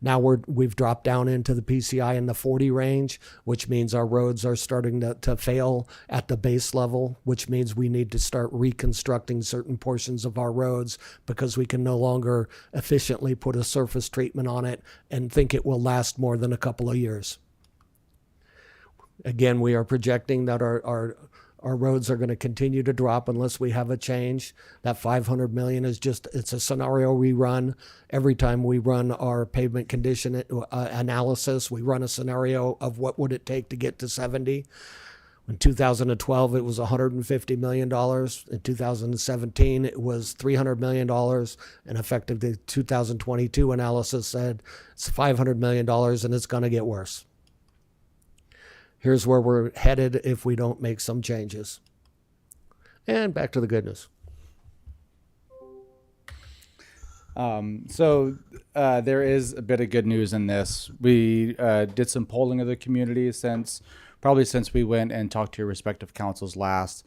Now we've dropped down into the PCI in the 40 range, which means our roads are starting to fail at the base level, which means we need to start reconstructing certain portions of our roads because we can no longer efficiently put a surface treatment on it and think it will last more than a couple of years. Again, we are projecting that our roads are going to continue to drop unless we have a change. That $500 million is it's a scenario we run. Every time we run our pavement condition analysis, we run a scenario of what would it take to get to 70. In 2012, it was $150 million. In 2017, it was $300 million. And effective the 2022 analysis said it's $500 million and it's going to get worse. Here's where we're headed if we don't make some changes. And back to the good news. So there is a bit of good news in this. We did some polling of the community since we went and talked to your respective councils last.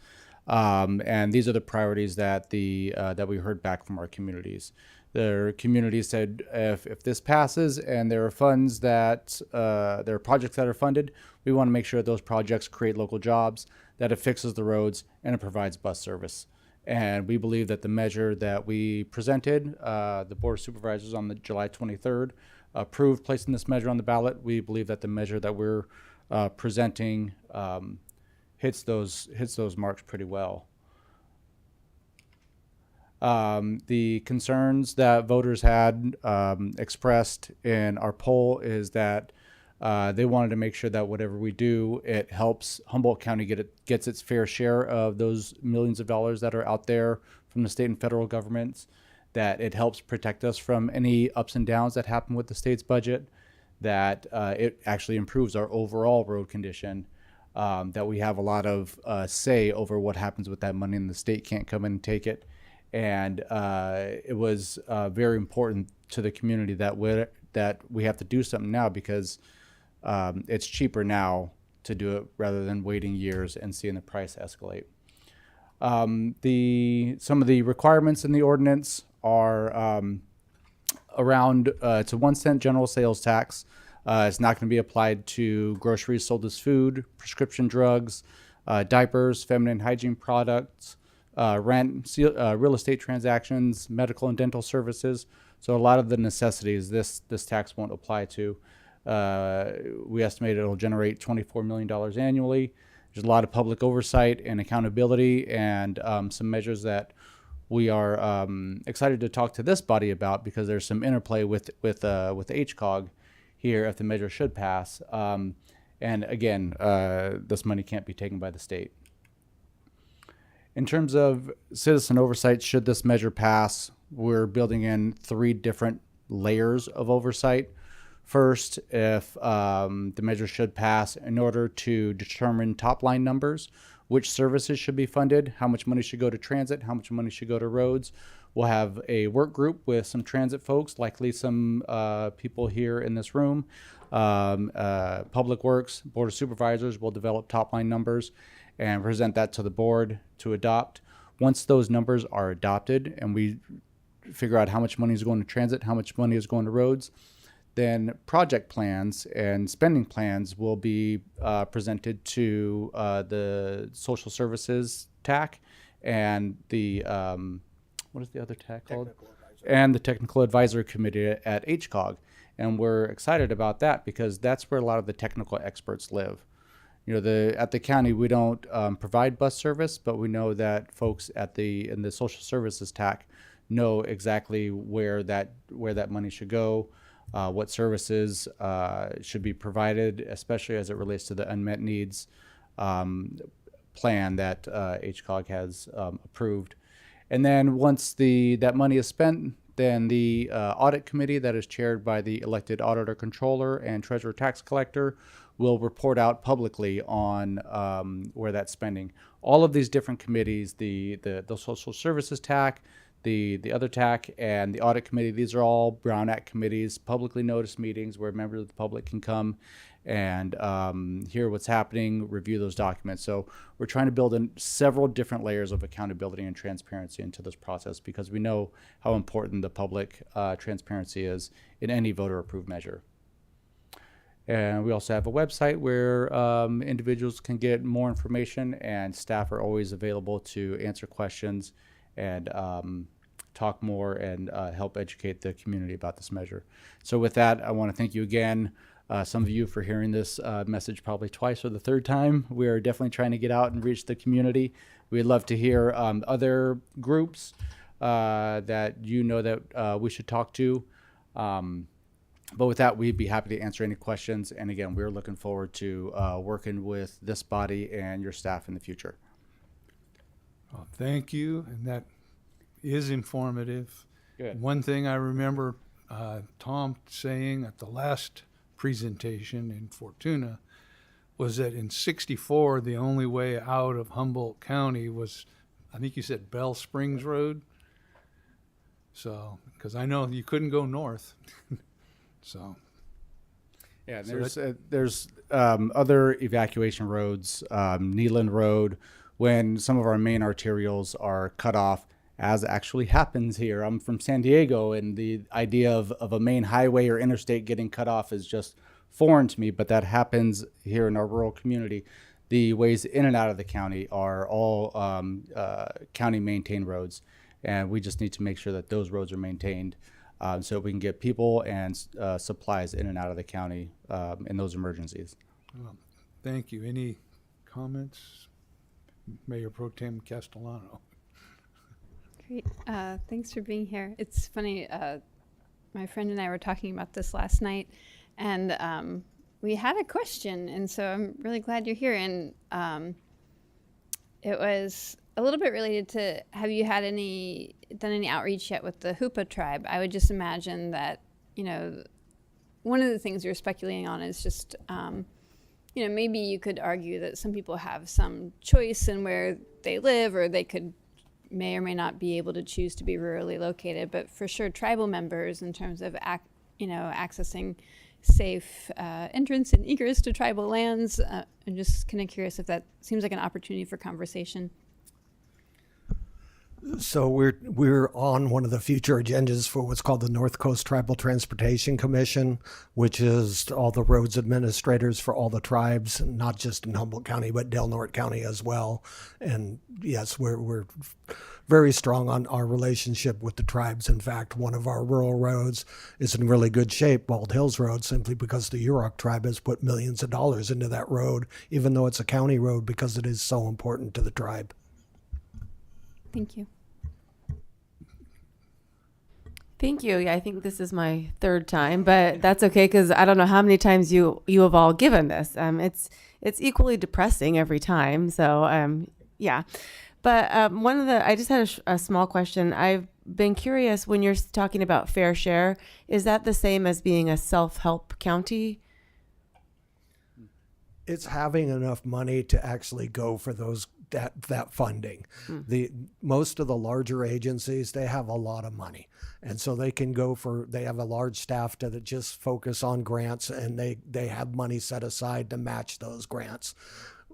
And these are the priorities that that we heard back from our communities. Their community said if this passes and there are funds that there are projects that are funded, we want to make sure those projects create local jobs, that it fixes the roads, and it provides bus service. And we believe that the measure that we presented, the Board of Supervisors on the July 23rd approved placing this measure on the ballot. We believe that the measure that we're presenting hits those marks pretty well. The concerns that voters had expressed in our poll is that they wanted to make sure that whatever we do, it helps Humboldt County gets its fair share of those millions of dollars that are out there from the state and federal governments, that it helps protect us from any ups and downs that happen with the state's budget, that it actually improves our overall road condition, that we have a lot of say over what happens with that money and the state can't come in and take it. And it was very important to the community that we have to do something now because it's cheaper now to do it rather than waiting years and seeing the price escalate. Some of the requirements in the ordinance are around it's a 1 cent general sales tax. It's not going to be applied to groceries sold as food, prescription drugs, diapers, feminine hygiene products, rent, real estate transactions, medical and dental services. So a lot of the necessities this tax won't apply to. We estimate it'll generate $24 million annually. There's a lot of public oversight and accountability and some measures that we are excited to talk to this body about because there's some interplay with HCOG here if the measure should pass. And again, this money can't be taken by the state. In terms of citizen oversight, should this measure pass, we're building in 3 different layers of oversight. First, if the measure should pass, in order to determine top line numbers, which services should be funded, how much money should go to transit, how much money should go to roads, we'll have a work group with some transit folks, likely some people here in this room. Public Works, Board of Supervisors will develop top line numbers and present that to the board to adopt. Once those numbers are adopted and we figure out how much money is going to transit, how much money is going to roads, then project plans and spending plans will be presented to the social services TAC and the, what is the other TAC called? And the Technical Advisory Committee at HCOG. And we're excited about that because that's where a lot of the technical experts live. You know, at the county, we don't provide bus service, but we know that folks in the social services TAC know exactly where that money should go, what services should be provided, especially as it relates to the unmet needs plan that HCOG has approved. And then once that money is spent, then the audit committee that is chaired by the elected auditor controller and treasurer tax collector will report out publicly on where that's spending. All of these different committees, the social services TAC, the other TAC, and the audit committee, these are all Brown Act committees, publicly noticed meetings where members of the public can come and hear what's happening, review those documents. So we're trying to build in several different layers of accountability and transparency into this process because we know how important the public transparency is in any voter-approved measure. And we also have a website where individuals can get more information, and staff are always available to answer questions and talk more and help educate the community about this measure. So with that, I want to thank you again, some of you, for hearing this message probably twice or the third time. We are definitely trying to get out and reach the community. We'd love to hear other groups that you know that we should talk to. But with that, we'd be happy to answer any questions. And again, we're looking forward to working with this body and your staff in the future. Well, thank you. And that is informative. Good. One thing I remember Tom saying at the last presentation in Fortuna was that in '64, the only way out of Humboldt County was, I think you said Bell Springs Road. So, because I know you couldn't go north. So, yeah, there's other evacuation roads, Neeland Road, when some of our main arterials are cut off, as actually happens here. I'm from San Diego, and the idea of a main highway or interstate getting cut off is just foreign to me, but that happens here in our rural community. The ways in and out of the county are all county maintained roads, and we just need to make sure that those roads are maintained so we can get people and supplies in and out of the county in those emergencies. well, thank you. Any comments? Mayor Pro Tem Castellano. Great. Thanks for being here. It's funny. My friend and I were talking about this last night, and we had a question, and so I'm really glad you're here. And it was a little bit related to, have you done any outreach yet with the Hoopa tribe? I would just imagine that, one of the things you're speculating on is just, maybe you could argue that some people have some choice in where they live, or they may or may not be able to choose to be rurally located. But for sure, tribal members, in terms of accessing safe entrance and egress to tribal lands, I'm just kind of curious if that seems like an opportunity for conversation. So we're on one of the future agendas for what's called the North Coast Tribal Transportation Commission, which is all the roads administrators for all the tribes, not just in Humboldt County, but Del Norte County as well. And yes, we're very strong on our relationship with the tribes. In fact, one of our rural roads is in really good shape, Bald Hills Road, simply because the Yurok tribe has put millions of dollars into that road, even though it's a county road, because it is so important to the tribe. Thank you. Thank you. Yeah, I think this is my third time, but that's okay because I don't know how many times you have all given this. It's equally depressing every time. So yeah, but I just had a small question. I've been curious when you're talking about fair share. Is that the same as being a self-help county? It's having enough money to actually go for that funding. Most of the larger agencies, they have a lot of money, and so they have a large staff that just focus on grants, and they have money set aside to match those grants.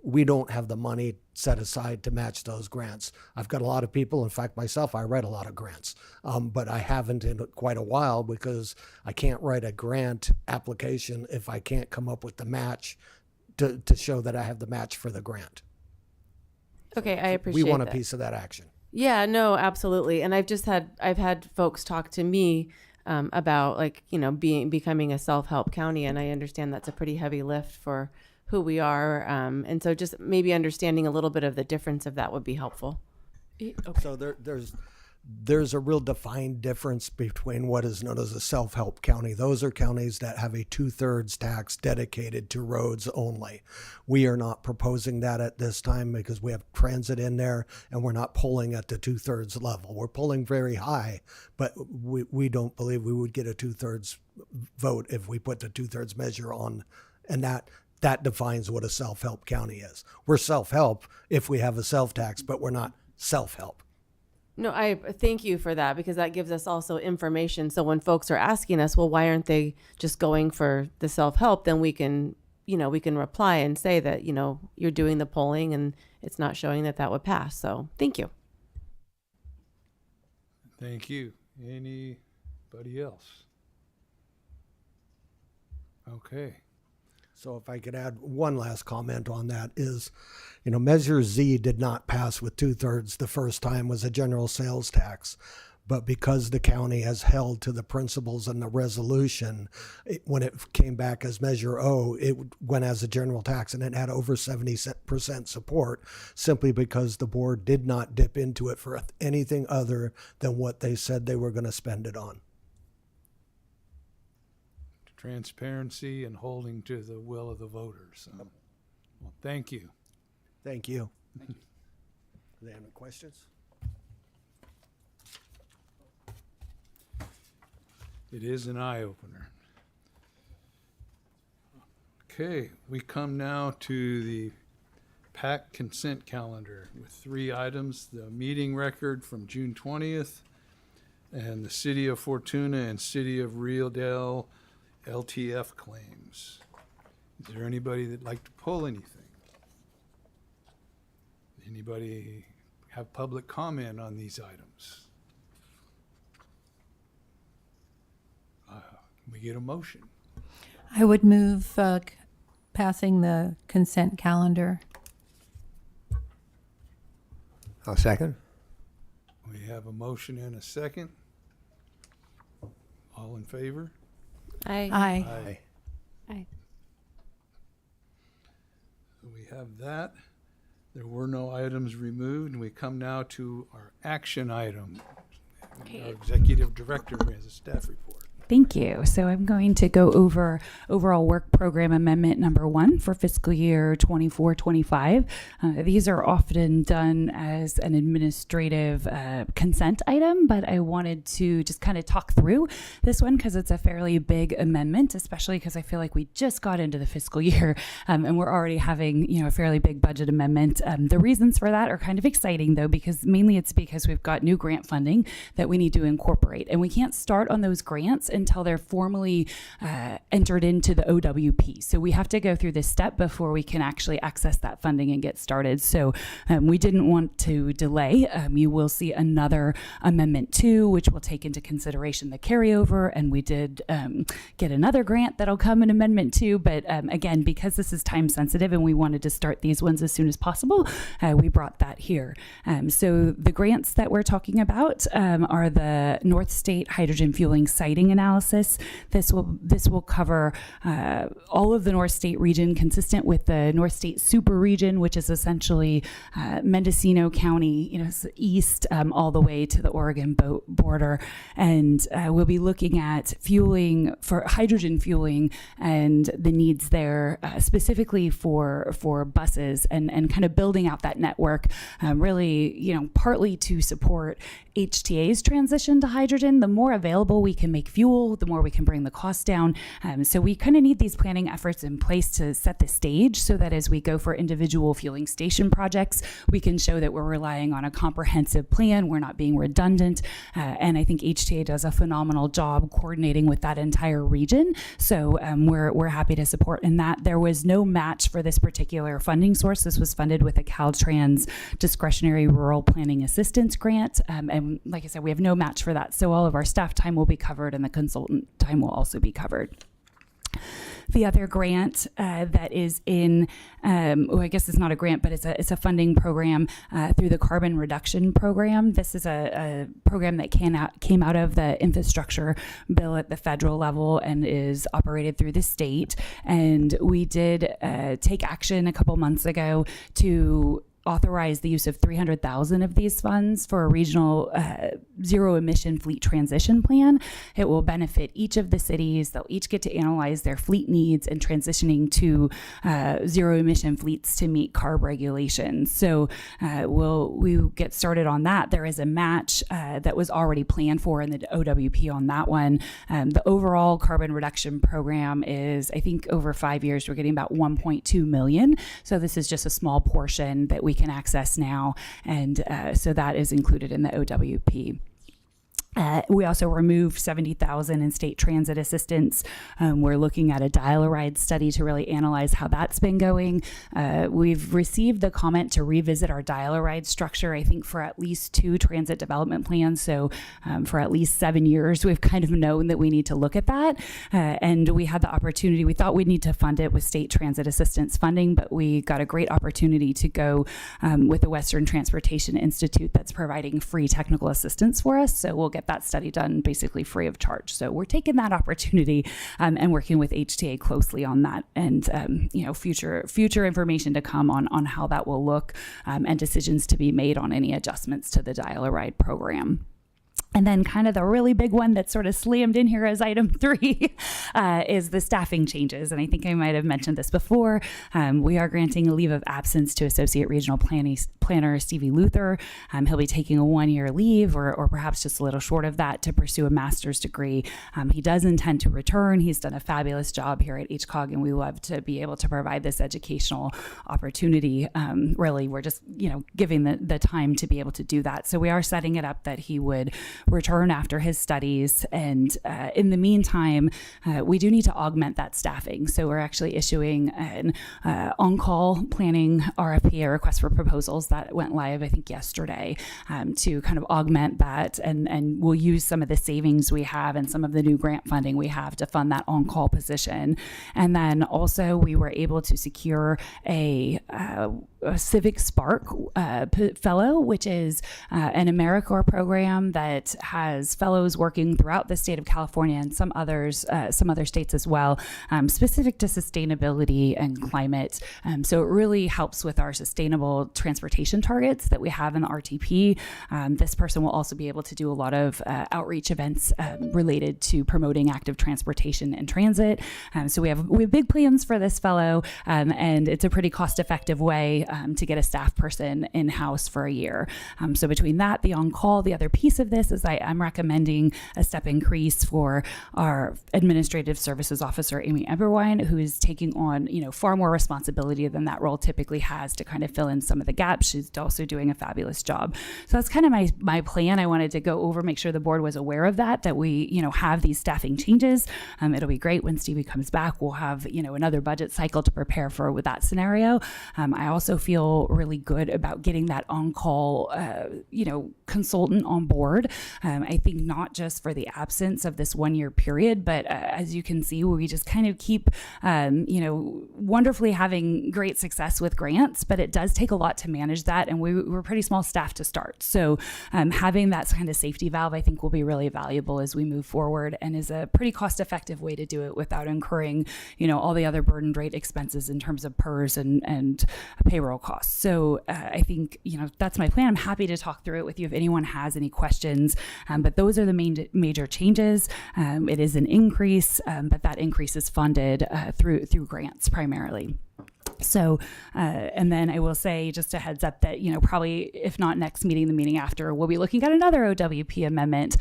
We don't have the money set aside to match those grants. I've got a lot of people, in fact myself, I write a lot of grants, but I haven't in quite a while because I can't write a grant application if I can't come up with the match to show that I have the match for the grant. Okay, I appreciate that. We want a piece of that action. Yeah, no, absolutely. And I've had folks talk to me about becoming a self-help county, and I understand that's a pretty heavy lift for who we are. And so just maybe understanding a little bit of the difference of that would be helpful. Okay. So there's a real defined difference between what is known as a self-help county. Those are counties that have a 2/3 tax dedicated to roads only. We are not proposing that at this time because we have transit in there and we're not pulling at the 2/3 level. We're pulling very high, but we don't believe we would get a 2/3 vote if we put the 2/3 measure on, and that defines what a self-help county is. We're self-help if we have a self-tax, but we're not self-help. No, I thank you for that because that gives us also information. So when folks are asking us, well, why aren't they just going for the self-help? Then we can reply and say that, you're doing the polling and it's not showing that would pass. So thank you. Thank you. Anybody else? Okay. So if I could add one last comment on that is, Measure Z did not pass with 2/3 the first time, was a general sales tax. But because the county has held to the principles and the resolution, when it came back as Measure O, it went as a general tax, and it had over 70% support simply because the board did not dip into it for anything other than what they said they were going to spend it on. Transparency and holding to the will of the voters. Well, thank you. Thank you. Thank you. Do they have any questions? It is an eye-opener. Okay, we come now to the PAC consent calendar with 3 items: the meeting record from June 20th, and the City of Fortuna and City of Realdale LTF claims. Is there anybody that'd like to pull anything? Anybody have public comment on these items? Can we get a motion? I would move passing the consent calendar. I'll second. We have a motion and a second. All in favor? Aye. Aye. Aye. So we have that. There were no items removed, and we come now to our action item. Okay. Our executive director has a staff report. Thank you. So I'm going to go over overall work program amendment number 1 for fiscal year 24-25. These are often done as an administrative consent item, but I wanted to just kind of talk through this one because it's a fairly big amendment, especially because I feel like we just got into the fiscal year and we're already having, a fairly big budget amendment. The reasons for that are kind of exciting though, because mainly it's because we've got new grant funding that we need to incorporate, and we can't start on those grants until they're formally entered into the OWP. So we have to go through this step before we can actually access that funding and get started. So we didn't want to delay. You will see another Amendment 2, which will take into consideration the carryover, and we did get another grant that'll come in Amendment 2. But again, because this is time sensitive and we wanted to start these ones as soon as possible, we brought that here. So the grants that we're talking about are the North State Hydrogen Fueling Siting Analysis analysis. This will cover all of the North State region, consistent with the North State super region, which is essentially Mendocino County, east all the way to the Oregon border. And we'll be looking at fueling for hydrogen fueling and the needs there, specifically for buses and kind of building out that network, really, partly to support HTA's transition to hydrogen. The more available we can make fuel, the more we can bring the cost down. So we kind of need these planning efforts in place to set the stage so that as we go for individual fueling station projects, we can show that we're relying on a comprehensive plan, we're not being redundant. And I think HTA does a phenomenal job coordinating with that entire region. So we're happy to support in that. There was no match for this particular funding source. This was funded with a Caltrans discretionary rural planning assistance grant. And like I said, we have no match for that. So all of our staff time will be covered and the consultant time will also be covered. The other grant that is in, I guess it's not a grant, but it's a funding program through the Carbon Reduction Program. This is a program that came out of the infrastructure bill at the federal level and is operated through the state. And we did take action a couple months ago to authorize the use of 300,000 of these funds for a regional zero emission fleet transition plan. It will benefit each of the cities. They'll each get to analyze their fleet needs and transitioning to zero emission fleets to meet CARB regulations. So we'll get started on that. There is a match that was already planned for in the OWP on that one. The overall carbon reduction program is, I think over 5 years, we're getting about 1.2 million. So this is just a small portion that we can access now, and so that is included in the OWP. We also removed 70,000 in state transit assistance. We're looking at a dial-a-ride study to really analyze how that's been going. We've received the comment to revisit our dial-a-ride structure, I think, for at least 2 transit development plans. So for at least 7 years, we've kind of known that we need to look at that. And we had the opportunity, we thought we'd need to fund it with state transit assistance funding, but we got a great opportunity to go with the Western Transportation Institute that's providing free technical assistance for us. So we'll get that study done basically free of charge. So we're taking that opportunity and working with HTA closely on that, and future information to come on how that will look, and decisions to be made on any adjustments to the dial-a-ride program. And then kind of the really big one that's sort of slammed in here as item 3 is the staffing changes. And I think I might have mentioned this before. We are granting a leave of absence to Associate Regional Planner Stevie Luther. He'll be taking a 1-year leave or perhaps just a little short of that to pursue a master's degree. He does intend to return. He's done a fabulous job here at HCOG, and we love to be able to provide this educational opportunity. Really, we're just giving the time to be able to do that. So we are setting it up that he would return after his studies. And in the meantime, we do need to augment that staffing. So we're actually issuing an on-call planning RFP, a request for proposals that went live, I think, yesterday, to kind of augment that. And we'll use some of the savings we have and some of the new grant funding we have to fund that on-call position. And then also we were able to secure a Civic Spark fellow, which is an AmeriCorps program that has fellows working throughout the state of California and some other states as well, specific to sustainability and climate. So it really helps with our sustainable transportation targets that we have in the RTP. This person will also be able to do a lot of outreach events related to promoting active transportation and transit. So we have big plans for this fellow, and it's a pretty cost-effective way to get a staff person in-house for a year. So between that, the on-call, the other piece of this is I'm recommending a step increase for our administrative services officer, Amy Eberwein, who is taking on, far more responsibility than that role typically has to kind of fill in some of the gaps. She's also doing a fabulous job. So that's kind of my plan. I wanted to go over, make sure the board was aware of that we, have these staffing changes. It'll be great when Stevie comes back. We'll have, another budget cycle to prepare for with that scenario. I also feel really good about getting that on-call, consultant on board. I think not just for the absence of this 1 year period, but as you can see, we just kind of keep, wonderfully having great success with grants, but it does take a lot to manage that. And we're pretty small staff to start. So having that kind of safety valve, I think will be really valuable as we move forward, and is a pretty cost-effective way to do it without incurring, all the other burdened rate expenses in terms of PERS and payroll costs. So I think, that's my plan. I'm happy to talk through it with you if anyone has any questions, but those are the major changes. It is an increase, but that increase is funded through grants primarily. So, and then I will say just a heads up that, probably if not next meeting, the meeting after, we'll be looking at another OWP amendment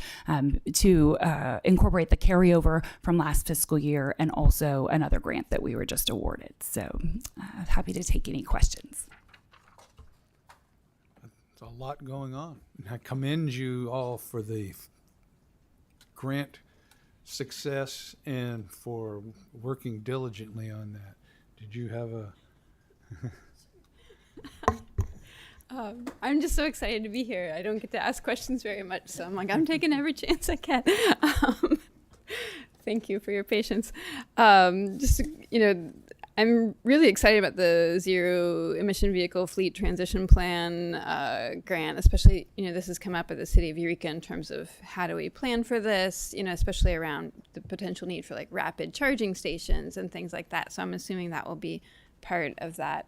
to incorporate the carryover from last fiscal year, and also another grant that we were just awarded. So happy to take any questions. It's a lot going on. I commend you all for the grant success and for working diligently on that. Did you have a... I'm just so excited to be here. I don't get to ask questions very much, so I'm like, I'm taking every chance I can. Thank you for your patience. I'm really excited about the zero emission vehicle fleet transition plan grant, especially, this has come up at the city of Eureka in terms of how do we plan for this, especially around the potential need for like rapid charging stations and things like that. So I'm assuming that will be part of that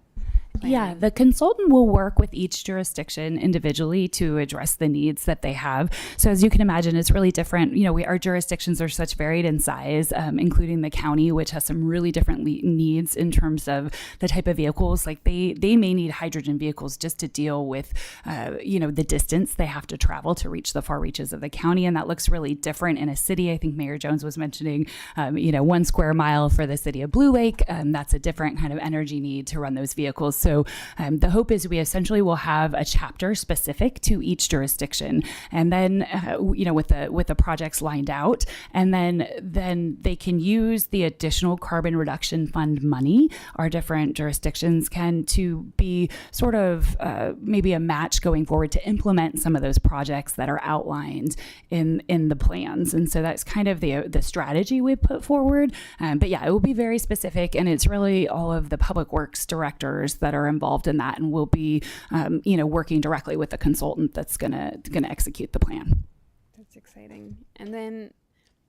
plan. Yeah, the consultant will work with each jurisdiction individually to address the needs that they have. So as you can imagine, it's really different. Our jurisdictions are such varied in size, including the county, which has some really different needs in terms of the type of vehicles. Like they may need hydrogen vehicles just to deal with, the distance they have to travel to reach the far reaches of the county. And that looks really different in a city. I think Mayor Jones was mentioning, 1 square mile for the city of Blue Lake. That's a different kind of energy need to run those vehicles. So the hope is we essentially will have a chapter specific to each jurisdiction, and then with the projects lined out, and then they can use the additional carbon reduction fund money our different jurisdictions can to be sort of maybe a match going forward to implement some of those projects that are outlined in the plans. And so that's kind of the strategy we put forward. But yeah, it will be very specific, and it's really all of the public works directors that are involved in that, and we'll be working directly with the consultant that's gonna execute the plan. That's exciting. And then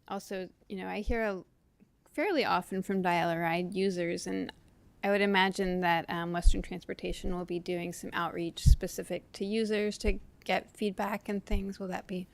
also, I hear fairly often from dial-a-ride users, and I would imagine that Western Transportation will be doing some outreach specific to users to get feedback and things. Will that be?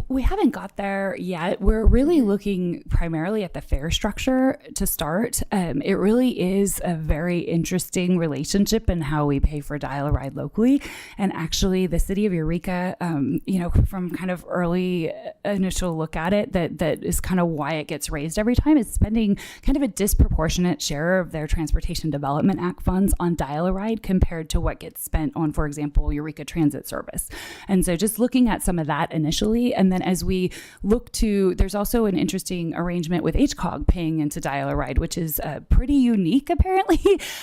We haven't got there yet. We're really looking primarily at the fare structure to start. It really is a very interesting relationship in how we pay for dial-a-ride locally. And actually, the city of Eureka, from kind of early initial look at it, that is kind of why it gets raised every time, is spending kind of a disproportionate share of their Transportation Development Act funds on dial-a-ride compared to what gets spent on, for example, Eureka Transit Service. And so just looking at some of that initially, and then as we look to, there's also an interesting arrangement with HCOG paying into dial-a-ride, which is pretty unique apparently,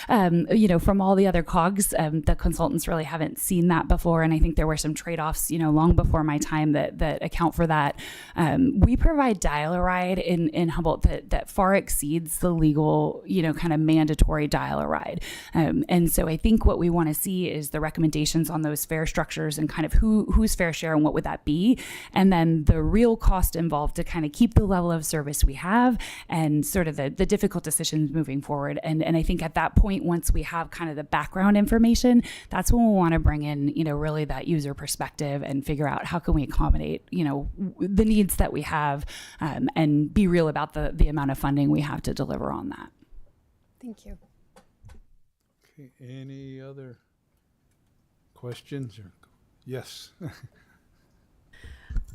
from all the other COGs. The consultants really haven't seen that before, and I think there were some trade-offs, long before my time that account for that. We provide dial-a-ride in Humboldt that far exceeds the legal, kind of mandatory dial-a-ride. And so I think what we want to see is the recommendations on those fare structures and kind of whose fair share and what would that be. And then the real cost involved to kind of keep the level of service we have, and sort of the difficult decisions moving forward. And I think at that point, once we have kind of the background information, that's when we want to bring in, really that user perspective and figure out how can we accommodate, the needs that we have, and be real about the amount of funding we have to deliver on that. Thank you. Okay, any other questions? Yes.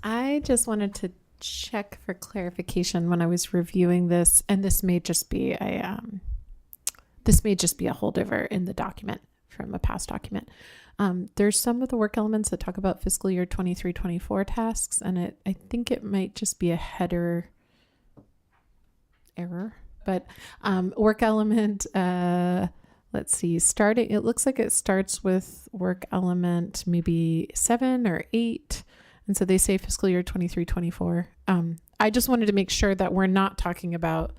I just wanted to check for clarification when I was reviewing this, and this may just be a holdover in the document from a past document. There's some of the work elements that talk about fiscal year 23-24 tasks, and I think it might just be a header error, but work element let's see, starting, it looks like it starts with work element maybe 7 or 8. And so they say fiscal year 23-24. I just wanted to make sure that we're not talking about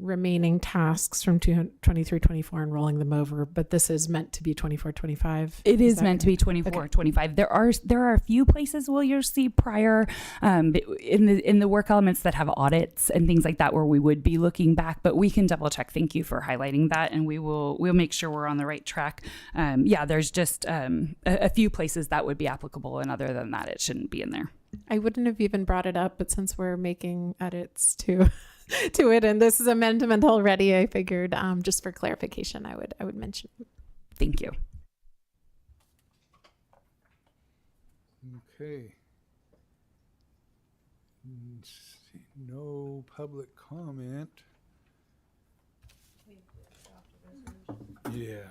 remaining tasks from 23-24 and rolling them over, but this is meant to be 24-25. It is meant to be 24-25. There are a few places where you'll see prior in the work elements that have audits and things like that where we would be looking back, but we can double check. Thank you for highlighting that, and we'll make sure we're on the right track. There's just a few places that would be applicable, and other than that, it shouldn't be in there. I wouldn't have even brought it up, but since we're making edits to it, and this is amendment already, I figured just for clarification, I would mention it. Thank you. Okay. No public comment. Yeah.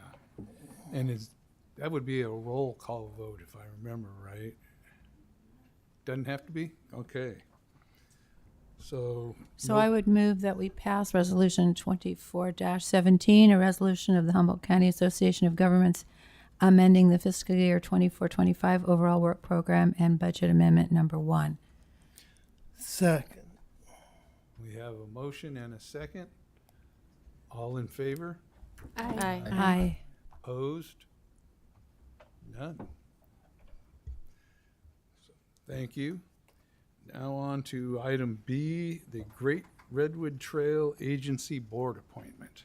And that would be a roll call vote if I remember right. Doesn't have to be? Okay. So I would move that we pass Resolution 24-17, a resolution of the Humboldt County Association of Governments amending the fiscal year 24-25 overall work program and budget amendment number 1. Second. we have a motion and a second. All in favor? Aye. Aye. Opposed? None. So, thank you. Now on to item B, the Great Redwood Trail Agency Board appointment.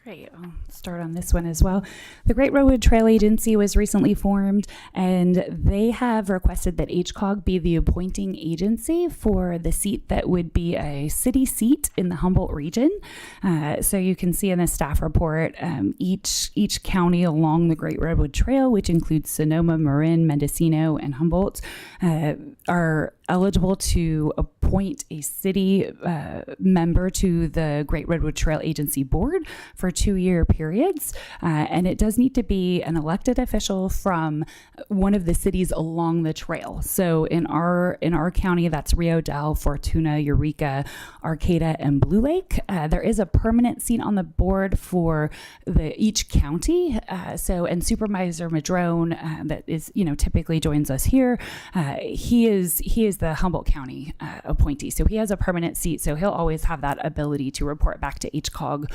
Great. I'll start on this one as well. The Great Redwood Trail Agency was recently formed, and they have requested that HCOG be the appointing agency for the seat that would be a city seat in the Humboldt region. So you can see in the staff report, each county along the Great Redwood Trail, which includes Sonoma, Marin, Mendocino, and Humboldt, are eligible to appoint a city member to the Great Redwood Trail Agency Board for 2-year periods. And it does need to be an elected official from one of the cities along the trail. So in our county, that's Rio Dell, Fortuna, Eureka, Arcata, and Blue Lake. There is a permanent seat on the board for each county. And Supervisor Madrone, that is, typically joins us here. He is the Humboldt County appointee. So he has a permanent seat. So he'll always have that ability to report back to HCOG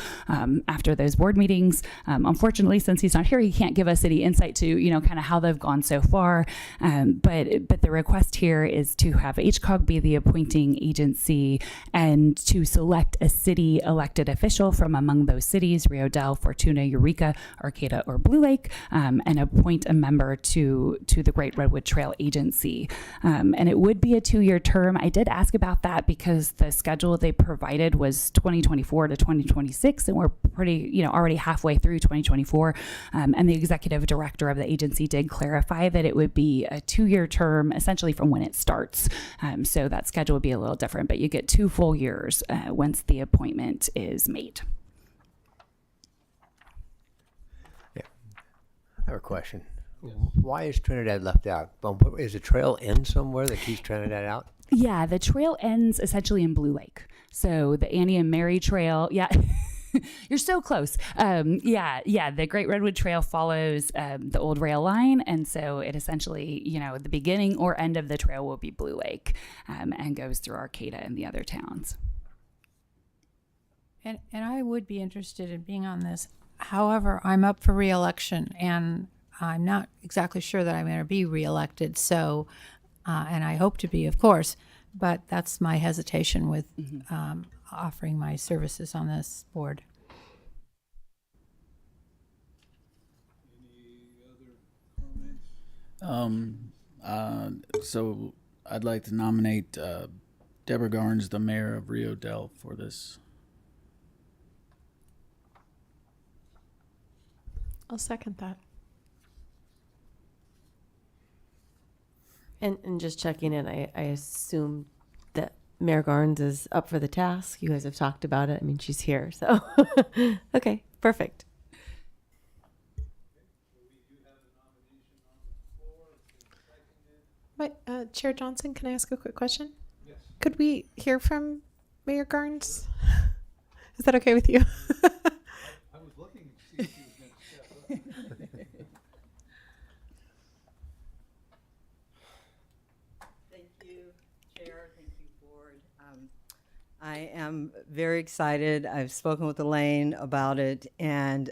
after those board meetings. Unfortunately, since he's not here, he can't give us any insight to, kind of how they've gone so far. But the request here is to have HCOG be the appointing agency and to select a city elected official from among those cities, Rio Dell, Fortuna, Eureka, Arcata, or Blue Lake, and appoint a member to the Great Redwood Trail Agency. And it would be a 2-year term. I did ask about that because the schedule they provided was 2024 to 2026, and we're pretty, already halfway through 2024. And the executive director of the agency did clarify that it would be a 2-year term, essentially from when it starts. So that schedule would be a little different, but you get 2 full years once the appointment is made. Yeah. I have a question. Why is Trinidad left out? Is the trail end somewhere that keeps Trinidad out? Yeah, the trail ends essentially in Blue Lake. So the Annie and Mary Trail, yeah. You're so close. The Great Redwood Trail follows the old rail line. And so it essentially, the beginning or end of the trail will be Blue Lake and goes through Arcata and the other towns. And I would be interested in being on this. However, I'm up for re-election, and I'm not exactly sure that I'm going to be reelected. So, and I hope to be, of course, but that's my hesitation with offering my services on this board. Any other comments? So I'd like to nominate Deborah Garnes, the mayor of Rio Dell, for this. I'll second that. And just checking in, I assume that Mayor Garnes is up for the task. You guys have talked about it. I mean, she's here, so okay, perfect. Chair Johnson, can I ask a quick question? Yes. Could we hear from Mayor Garnes? Is that okay with you? I was looking to see I am very excited. I've spoken with Elaine about it, and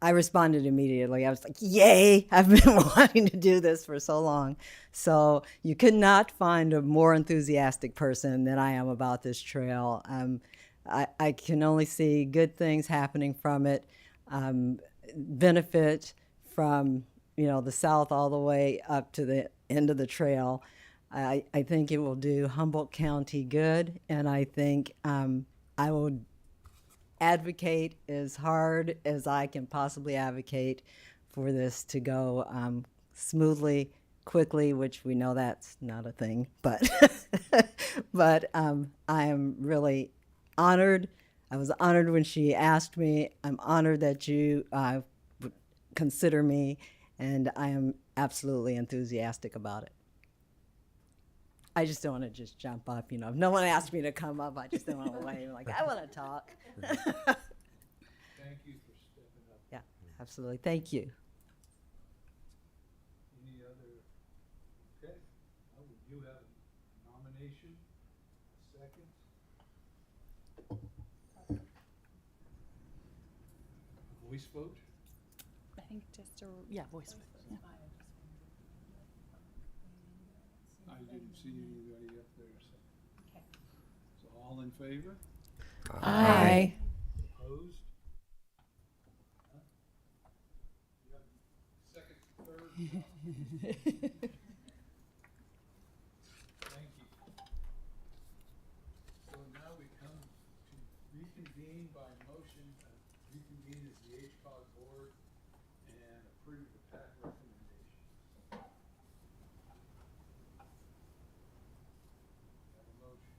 I responded immediately. I was like, yay, I've been wanting to do this for so long. So you could not find a more enthusiastic person than I am about this trail. I can only see good things happening from it, benefit from, the south all the way up to the end of the trail. I think it will do Humboldt County good, and I think I will advocate as hard as I can possibly advocate for this to go smoothly, quickly, which we know that's not a thing, but but I am really honored. I was honored when she asked me. I'm honored that you would consider me, and I am absolutely enthusiastic about it. I just don't want to just jump up, If no one asked me to come up, I just don't want to wave. Like, I want to talk. Thank you for stepping up. Yeah, absolutely. Thank you. Any other? Okay. Well, you have a nomination, a second. A voice vote? I think just voice vote. Yeah. I didn't see anybody up there, so. Okay. So all in favor? Aye. Opposed? Huh? You have second, third? Thank you. So now we come to reconvene by motion, reconvene as the HCOG board and approve the PAC recommendation. Have a motion.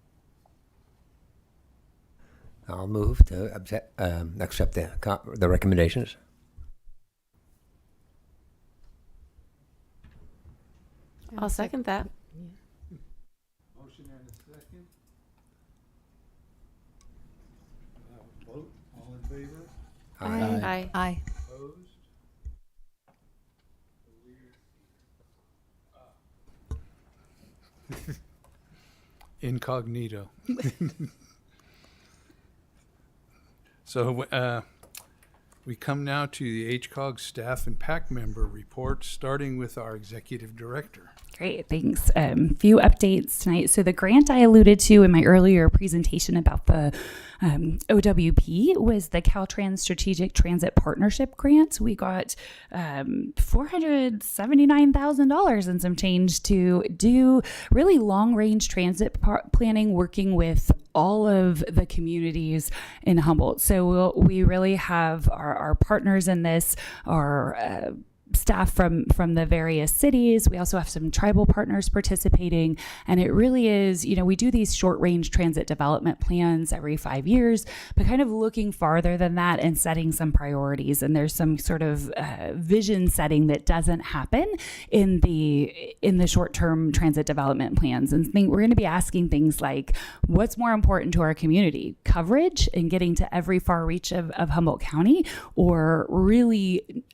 I'll move to accept the recommendations. I'll second that. Motion and a second. Vote, all in favor? Aye. Aye. Opposed? So incognito. So we come now to the HCOG staff and PAC member report, starting with our executive director. Great, thanks. Few updates tonight. So the grant I alluded to in my earlier presentation about the OWP was the Caltrans Strategic Transit Partnership Grant. We got $479,000 and some change to do really long-range transit planning, working with all of the communities in Humboldt. So we really have our partners in this, our staff from the various cities. We also have some tribal partners participating, and it really is, we do these short range transit development plans every 5 years, but kind of looking farther than that and setting some priorities. And there's some sort of vision setting that doesn't happen in the short term transit development plans. And we're going to be asking things like, what's more important to our community, coverage and getting to every far reach of Humboldt County, or really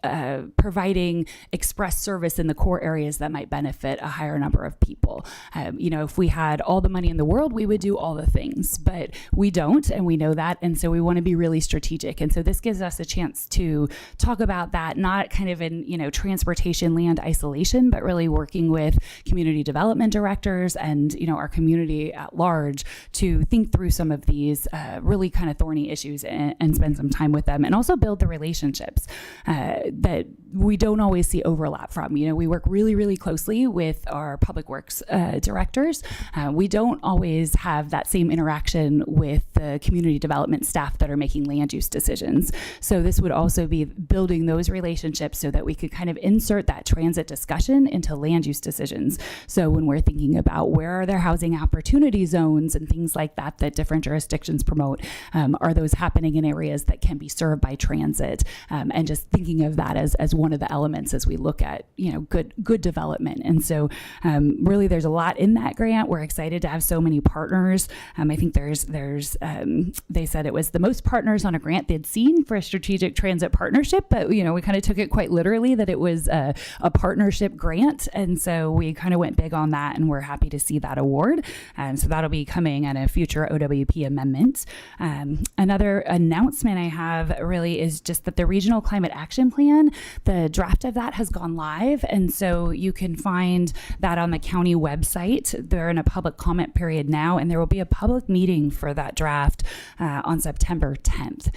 providing express service in the core areas that might benefit a higher number of people. If we had all the money in the world, we would do all the things, but we don't, and we know that, and so we want to be really strategic. And so this gives us a chance to talk about that, not kind of in transportation land isolation, but really working with community development directors and our community at large to think through some of these really kind of thorny issues and spend some time with them, and also build the relationships that we don't always see overlap from. We work really, really closely with our public works directors. We don't always have that same interaction with the community development staff that are making land use decisions. So this would also be building those relationships so that we could kind of insert that transit discussion into land use decisions. So when we're thinking about where are there housing opportunity zones and things like that different jurisdictions promote, are those happening in areas that can be served by transit? And just thinking of that as one of the elements as we look at, good development. And so really there's a lot in that grant. We're excited to have so many partners. I think there's they said it was the most partners on a grant they'd seen for a strategic transit partnership, but we kind of took it quite literally that it was a partnership grant. And so we kind of went big on that, and we're happy to see that award. So that'll be coming at a future OWP amendment. Another announcement I have really is just that the Regional Climate Action Plan, the draft of that has gone live. And so you can find that on the county website. They're in a public comment period now, and there will be a public meeting for that draft on September 10th.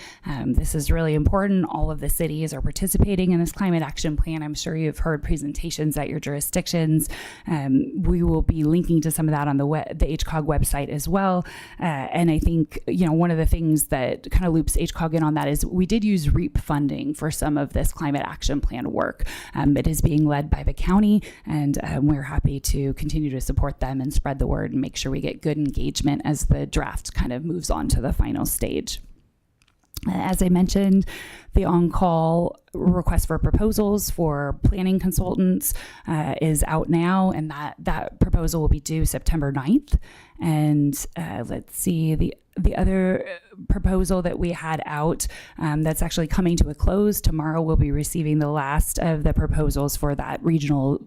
This is really important. All of the cities are participating in this climate action plan. I'm sure you've heard presentations at your jurisdictions. We will be linking to some of that on the HCOG website as well. And I think, one of the things that kind of loops HCOG in on that is we did use REAP funding for some of this climate action plan work. It is being led by the county, and we're happy to continue to support them and spread the word and make sure we get good engagement as the draft kind of moves on to the final stage. As I mentioned, the on-call request for proposals for planning consultants is out now, and that proposal will be due September 9th. And let's see, the other proposal that we had out that's actually coming to a close tomorrow, we'll be receiving the last of the proposals for that regional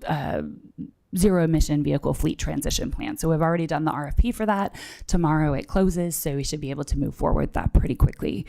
zero emission vehicle fleet transition plan. So we've already done the RFP for that. Tomorrow it closes, so we should be able to move forward that pretty quickly.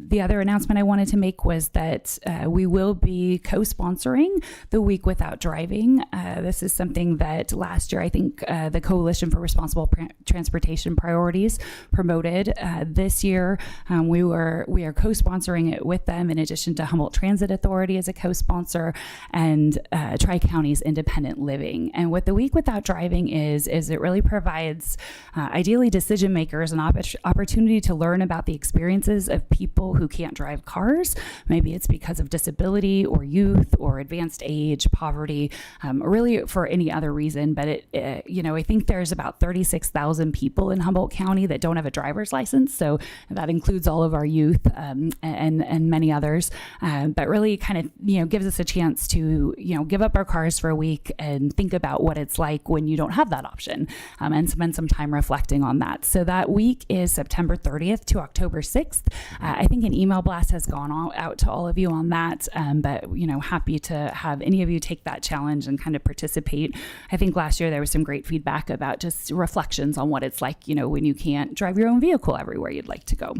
The other announcement I wanted to make was that we will be co-sponsoring the Week Without Driving. This is something that last year I think the Coalition for Responsible Transportation Priorities promoted. This year we are co-sponsoring it with them, in addition to Humboldt Transit Authority as a co-sponsor and Tri-Counties Independent Living. And what the Week Without Driving is it really provides ideally decision makers an opportunity to learn about the experiences of people who can't drive cars. Maybe it's because of disability or youth or advanced age, poverty, or really for any other reason. But I think there's about 36,000 people in Humboldt County that don't have a driver's license. So that includes all of our youth and many others. But really kind of, gives us a chance to, give up our cars for a week and think about what it's like when you don't have that option, and spend some time reflecting on that. So that week is September 30th to October 6th. I think an email blast has gone out to all of you on that, but happy to have any of you take that challenge and kind of participate. I think last year there was some great feedback about just reflections on what it's like, when you can't drive your own vehicle everywhere you'd like to go.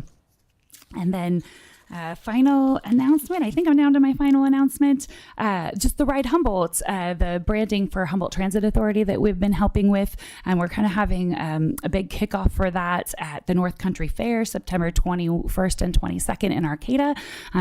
And then final announcement. I think I'm down to my final announcement. Just the Ride Humboldt, the branding for Humboldt Transit Authority that we've been helping with. And we're kind of having a big kickoff for that at the North Country Fair, September 21st and 22nd in Arcata.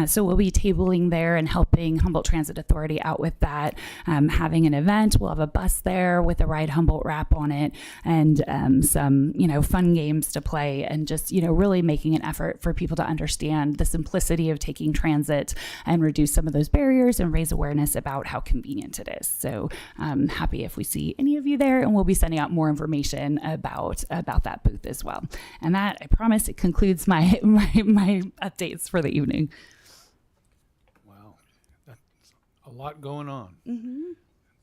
So we'll be tabling there and helping Humboldt Transit Authority out with that, having an event. We'll have a bus there with a Ride Humboldt wrap on it and some, fun games to play and just, really making an effort for people to understand the simplicity of taking transit and reduce some of those barriers and raise awareness about how convenient it is. So I'm happy if we see any of you there, and we'll be sending out more information about that booth as well. And that, I promise, it concludes my updates for the evening. Wow, that's a lot going on. Mm-hmm.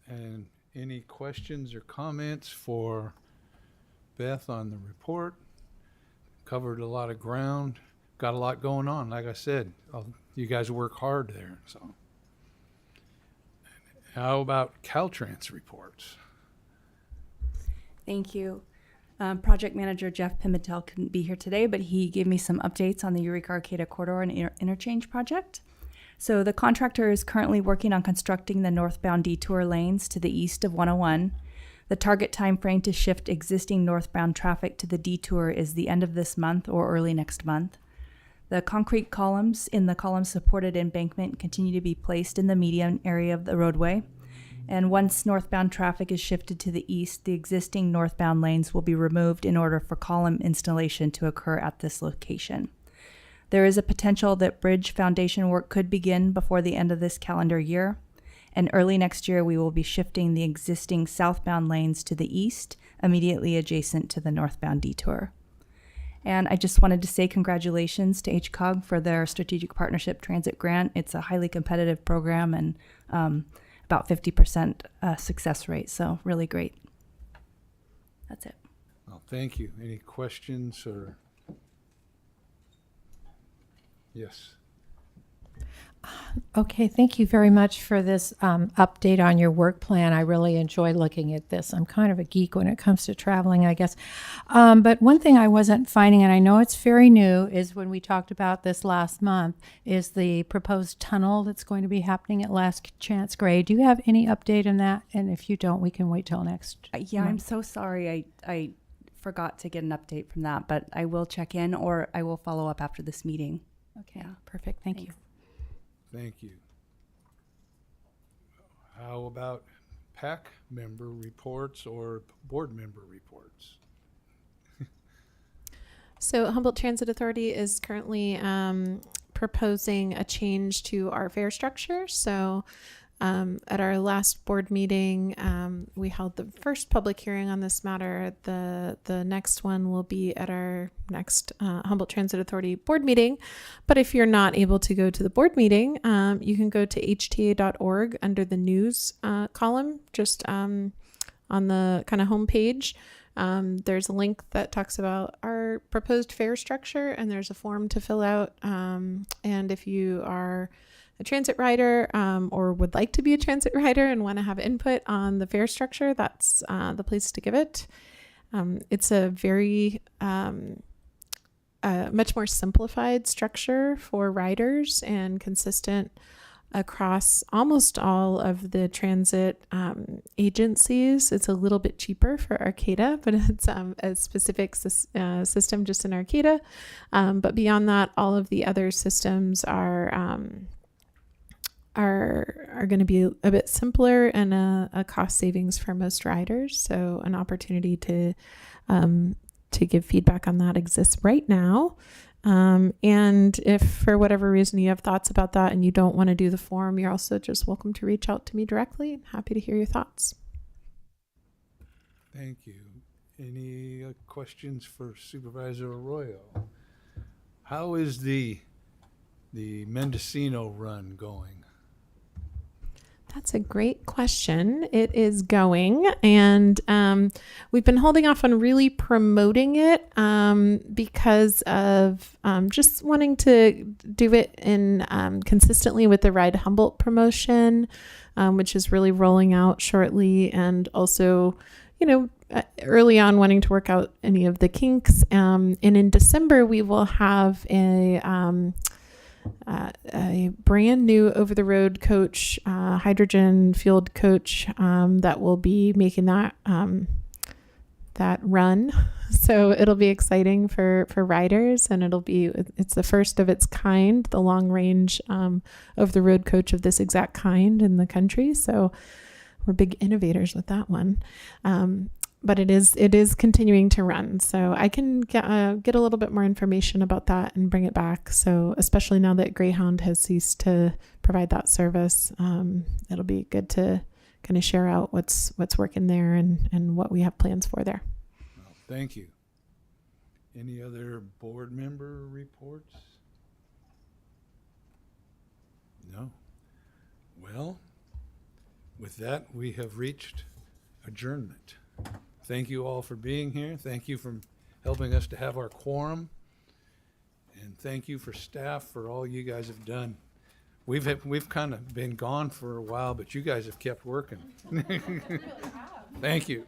And any questions or comments for Beth on the report? Covered a lot of ground. Got a lot going on. Like I said, you guys work hard there. So, how about Caltrans reports? Thank you. Project Manager Jeff Pimentel couldn't be here today, but he gave me some updates on the Eureka Arcata Corridor and Interchange project. So the contractor is currently working on constructing the northbound detour lanes to the east of 101. The target time frame to shift existing northbound traffic to the detour is the end of this month or early next month. The concrete columns in the column-supported embankment continue to be placed in the median area of the roadway. And once northbound traffic is shifted to the east, the existing northbound lanes will be removed in order for column installation to occur at this location. There is a potential that bridge foundation work could begin before the end of this calendar year. And early next year, we will be shifting the existing southbound lanes to the east, immediately adjacent to the northbound detour. And I just wanted to say congratulations to HCOG for their Strategic Partnership Transit Grant. It's a highly competitive program and about 50% success rate, so really great. That's it. Well, thank you. Any questions or? Yes. Okay, thank you very much for this update on your work plan. I really enjoy looking at this. I'm kind of a geek when it comes to traveling, I guess. But one thing I wasn't finding, and I know it's very new, is when we talked about this last month, is the proposed tunnel that's going to be happening at Last Chance Gray. Do you have any update on that? And if you don't, we can wait till next Yeah, month. I'm so sorry. I forgot to get an update from that, but I will check in or I will follow up after this meeting. Okay, perfect. Thank you. Thank you. How about PAC member reports or board member reports? So Humboldt Transit Authority is currently proposing a change to our fare structure. So at our last board meeting, we held the first public hearing on this matter. The next one will be at our next Humboldt Transit Authority board meeting. But if you're not able to go to the board meeting, you can go to hta.org under the news column, just on the kind of homepage. There's a link that talks about our proposed fare structure, and there's a form to fill out. And if you are a transit rider or would like to be a transit rider and want to have input on the fare structure, that's the place to give it. It's a very much more simplified structure for riders and consistent across almost all of the transit agencies. It's a little bit cheaper for Arcata, but it's a specific system just in Arcata. But beyond that, all of the other systems are going to be a bit simpler and a cost savings for most riders. So an opportunity to give feedback on that exists right now. And if for whatever reason you have thoughts about that and you don't want to do the form, you're also just welcome to reach out to me directly. I'm happy to hear your thoughts. Thank you. Any questions for Supervisor Arroyo? How is the Mendocino run going? That's a great question. It is going, and we've been holding off on really promoting it because of just wanting to do it in consistently with the Ride Humboldt promotion, which is really rolling out shortly, and also, early on wanting to work out any of the kinks. And in December, we will have a brand new over-the-road coach, hydrogen fueled coach, that will be making that run. So it'll be exciting for riders, and it's the first of its kind, the long range over-the-road coach of this exact kind in the country. So we're big innovators with that one. But it is continuing to run. So I can get a little bit more information about that and bring it back. So especially now that Greyhound has ceased to provide that service, it'll be good to kind of share out what's working there and what we have plans for there. Well, thank you. Any other board member reports? No. Well, with that, we have reached adjournment. Thank you all for being here. Thank you for helping us to have our quorum. And thank you for staff for all you guys have done. We've kind of been gone for a while, but you guys have kept working. Thank you.